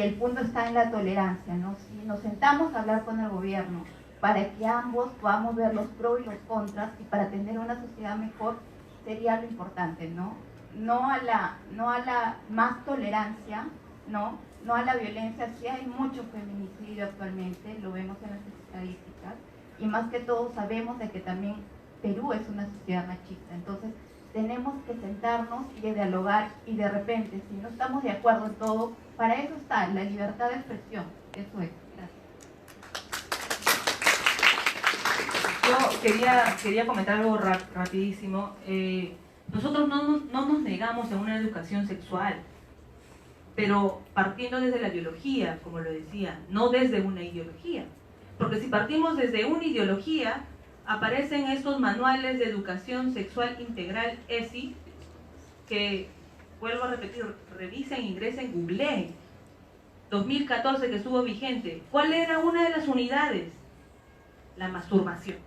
el punto está en la tolerancia, ¿no? Si nos sentamos a hablar con el gobierno para que ambos podamos ver los pros y los contras, y para tener una sociedad mejor, sería lo importante, ¿no? No a la más tolerancia, ¿no? No a la violencia. Sí hay mucho feminicidio actualmente, lo vemos en las estadísticas, y más que todo sabemos de que también Perú es una sociedad machista. Entonces tenemos que sentarnos y dialogar, y de repente, si no estamos de acuerdo en todo, para eso está la libertad de expresión. Eso es. Yo quería comentar algo rapidísimo. Nosotros no nos negamos a una educación sexual, pero partiendo desde la biología, como lo decía, no desde una ideología. Porque si partimos desde una ideología, aparecen estos manuales de educación sexual integral ESI, que, vuelvo a repetir, revisen, ingresen, googleen. 2014 que estuvo vigente. ¿Cuál era una de las unidades? La masturbación.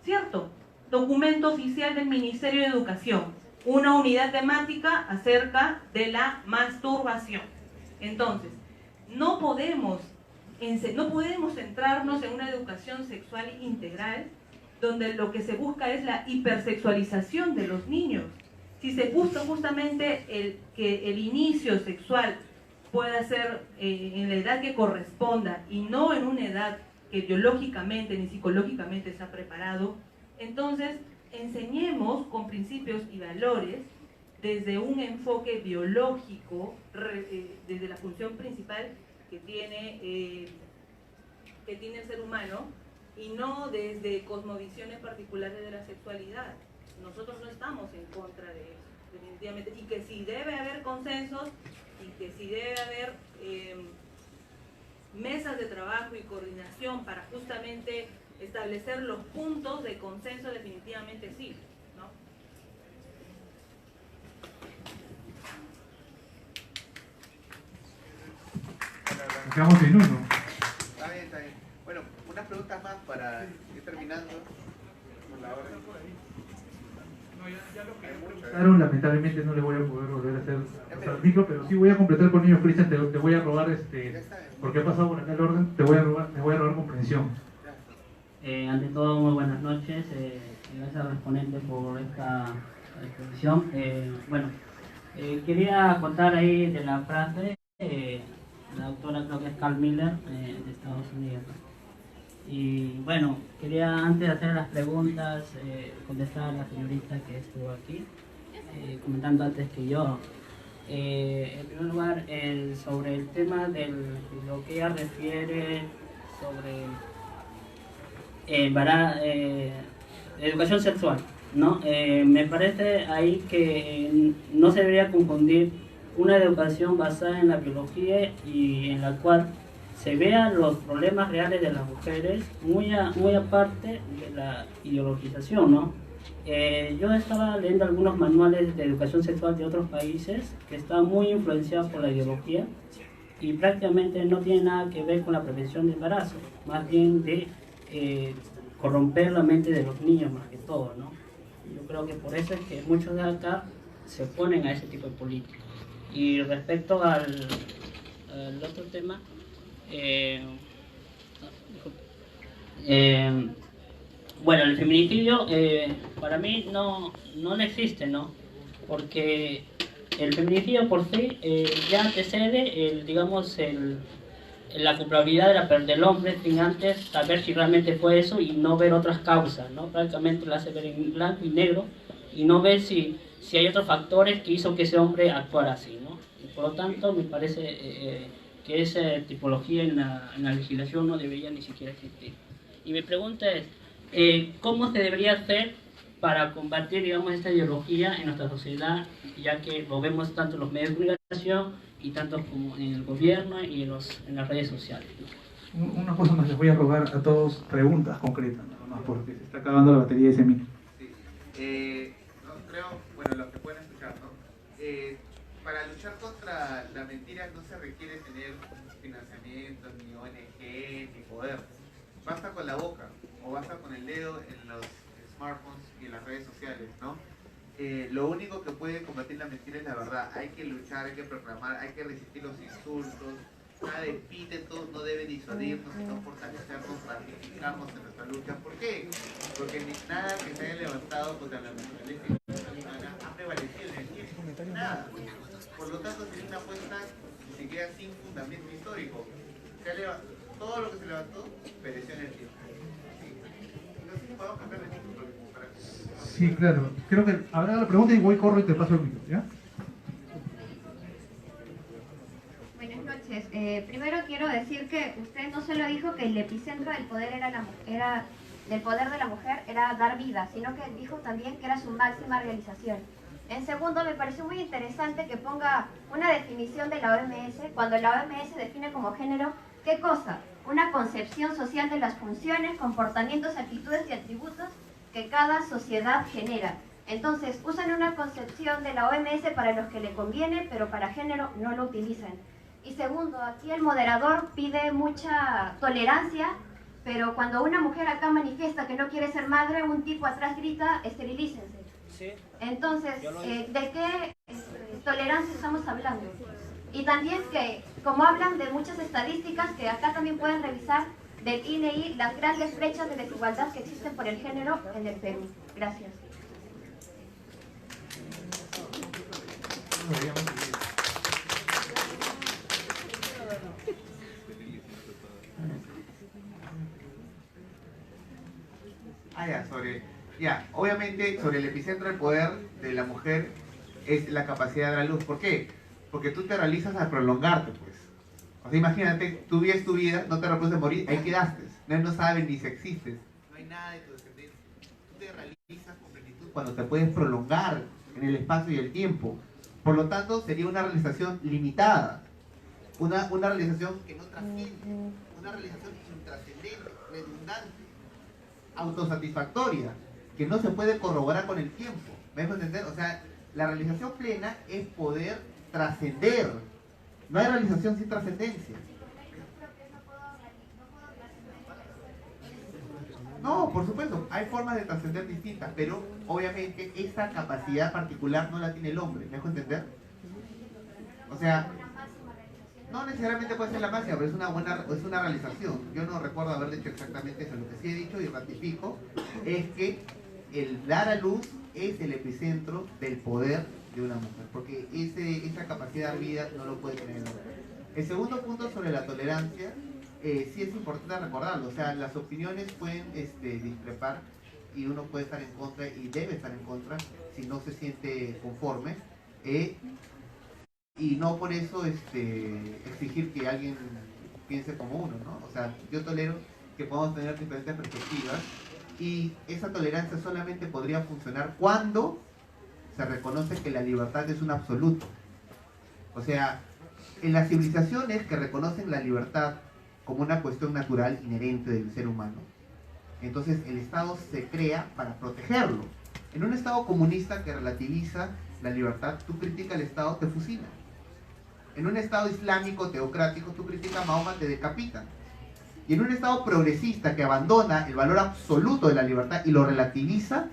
¿Cierto? Documento oficial del Ministerio de Educación. Una unidad temática acerca de la masturbación. Entonces, no podemos centrarnos en una educación sexual integral donde lo que se busca es la hipersexualización de los niños. Si se busca justamente que el inicio sexual pueda ser en la edad que corresponda y no en una edad que biológicamente ni psicológicamente está preparado, entonces enseñemos con principios y valores desde un enfoque biológico, desde la función principal que tiene el ser humano, y no desde cosmovisiones particulares de la sexualidad. Nosotros no estamos en contra de eso, definitivamente, y que sí debe haber consensos y que sí debe haber mesas de trabajo y coordinación para justamente establecer los puntos de consenso, definitivamente sí, ¿no? Nos quedamos sin uno. Está bien, está bien. Bueno, unas preguntas más para ir terminando por la hora. Claro, lamentablemente no le voy a poder volver a hacer el micro, pero sí voy a completar con ellos, Cristian. Te voy a robar, porque ha pasado por acá el orden, te voy a robar comprensión. Ante todo, muy buenas noches. Gracias a los ponentes por esta exposición. Quería contar ahí de la frase, la doctora creo que es Carl Miller, de Estados Unidos. Y bueno, quería antes de hacer las preguntas, contestar a la señorita que estuvo aquí, comentando antes que yo. En primer lugar, sobre el tema de lo que ella refiere sobre educación sexual, ¿no? Me parece ahí que no se debería confundir una educación basada en la biología y en la cual se vean los problemas reales de las mujeres, muy aparte de la ideologización, ¿no? Yo estaba leyendo algunos manuales de educación sexual de otros países que están muy influenciados por la ideología y prácticamente no tienen nada que ver con la prevención de embarazo, más bien de corromper la mente de los niños más que todo, ¿no? Yo creo que por eso es que muchos de acá se oponen a ese tipo de políticas. Y respecto al otro tema, bueno, el feminicidio para mí no existe, ¿no? Porque el feminicidio por sí ya antecede la culpabilidad del hombre sin antes saber si realmente fue eso y no ver otras causas, ¿no? Prácticamente lo hace ver en blanco y negro y no ver si hay otros factores que hizo que ese hombre actuara así, ¿no? Y por lo tanto me parece que esa tipología en la legislación no debería ni siquiera existir. Y mi pregunta es, ¿cómo se debería hacer para combatir, digamos, esta ideología en nuestra sociedad, ya que lo vemos tanto en los medios de comunicación y tanto como en el gobierno y en las redes sociales, ¿no? Una cosa más, les voy a robar a todos preguntas concretas, nada más, porque se está acabando la batería de ese micro. Sí. No, creo, bueno, los que pueden escuchar, ¿no? Para luchar contra la mentira no se requiere tener financiamiento, ni ONG, ni poder. Basta con la boca, o basta con el dedo en los smartphones y en las redes sociales, ¿no? Lo único que puede combatir la mentira es la verdad. Hay que luchar, hay que proclamar, hay que resistir los insultos. Cada epíteto no debe disuadirnos, sino fortalecernos, ratificarnos en nuestra lucha. ¿Por qué? Porque nada que se haya levantado contra la naturaleza humana ha prevalecido en el tiempo. Nada. Por lo tanto, sería una apuesta que se queda sin fundamento histórico. Todo lo que se levantó pereció en el tiempo. No sé si podemos cambiar de título para que... Sí, claro. Creo que habrá la pregunta y corro y te paso el micro, ¿ya? Buenas noches. Primero quiero decir que usted no solo dijo que el epicentro del poder del poder de la mujer era dar vida, sino que dijo también que era su máxima realización. En segundo, me pareció muy interesante que ponga una definición de la OMS, cuando la OMS define como género, ¿qué cosa? Una concepción social de las funciones, comportamientos, actitudes y atributos que cada sociedad genera. Entonces, usan una concepción de la OMS para los que le conviene, pero para género no lo utilizan. Y segundo, aquí el moderador pide mucha tolerancia, pero cuando una mujer acá manifiesta que no quiere ser madre, un tipo atrás grita, esterilícense. Sí. Entonces, ¿de qué tolerancia estamos hablando? Y también que, como hablan de muchas estadísticas que acá también pueden revisar del INEI, las grandes brechas de desigualdad que existen por el género en el Perú. Gracias. Obviamente sobre el epicentro del poder de la mujer es la capacidad de dar a luz. ¿Por qué? Porque tú te realizas al prolongarte, pues. O sea, imagínate, tú vives tu vida, no te repuedes morir, ahí quedaste. No sabes ni si existes. No hay nada de tu descendencia. Tú te realizas con plenitud cuando te puedes prolongar en el espacio y el tiempo. Por lo tanto, sería una realización limitada. Una realización que no trasciende. Una realización intrascendente, redundante, autosatisfactoria, que no se puede corroborar con el tiempo. ¿Me dejo entender? O sea, la realización plena es poder trascender. No hay realización sin trascendencia. No, por supuesto, hay formas de trascender distintas, pero obviamente esa capacidad particular no la tiene el hombre. ¿Me dejo entender? O sea, no necesariamente puede ser la máxima, pero es una realización. Yo no recuerdo haber dicho exactamente eso. Lo que sí he dicho y ratifico es que el dar a luz es el epicentro del poder de una mujer, porque esa capacidad de dar vida no lo puede tener el hombre. El segundo punto sobre la tolerancia, sí es importante recordarlo. O sea, las opiniones pueden discrepar y uno puede estar en contra y debe estar en contra si no se siente conforme. Y no por eso exigir que alguien piense como uno, ¿no? O sea, yo tolero que podamos tener diferentes perspectivas y esa tolerancia solamente podría funcionar cuando se reconoce que la libertad es un absoluto. O sea, en las civilizaciones que reconocen la libertad como una cuestión natural inherente del ser humano, entonces el Estado se crea para protegerlo. En un Estado comunista que relativiza la libertad, tú criticas al Estado, te fusilan. En un Estado islámico teocrático, tú criticas a Mahoma, te decapitan. Y en un Estado progresista que abandona el valor absoluto de la libertad y lo relativiza,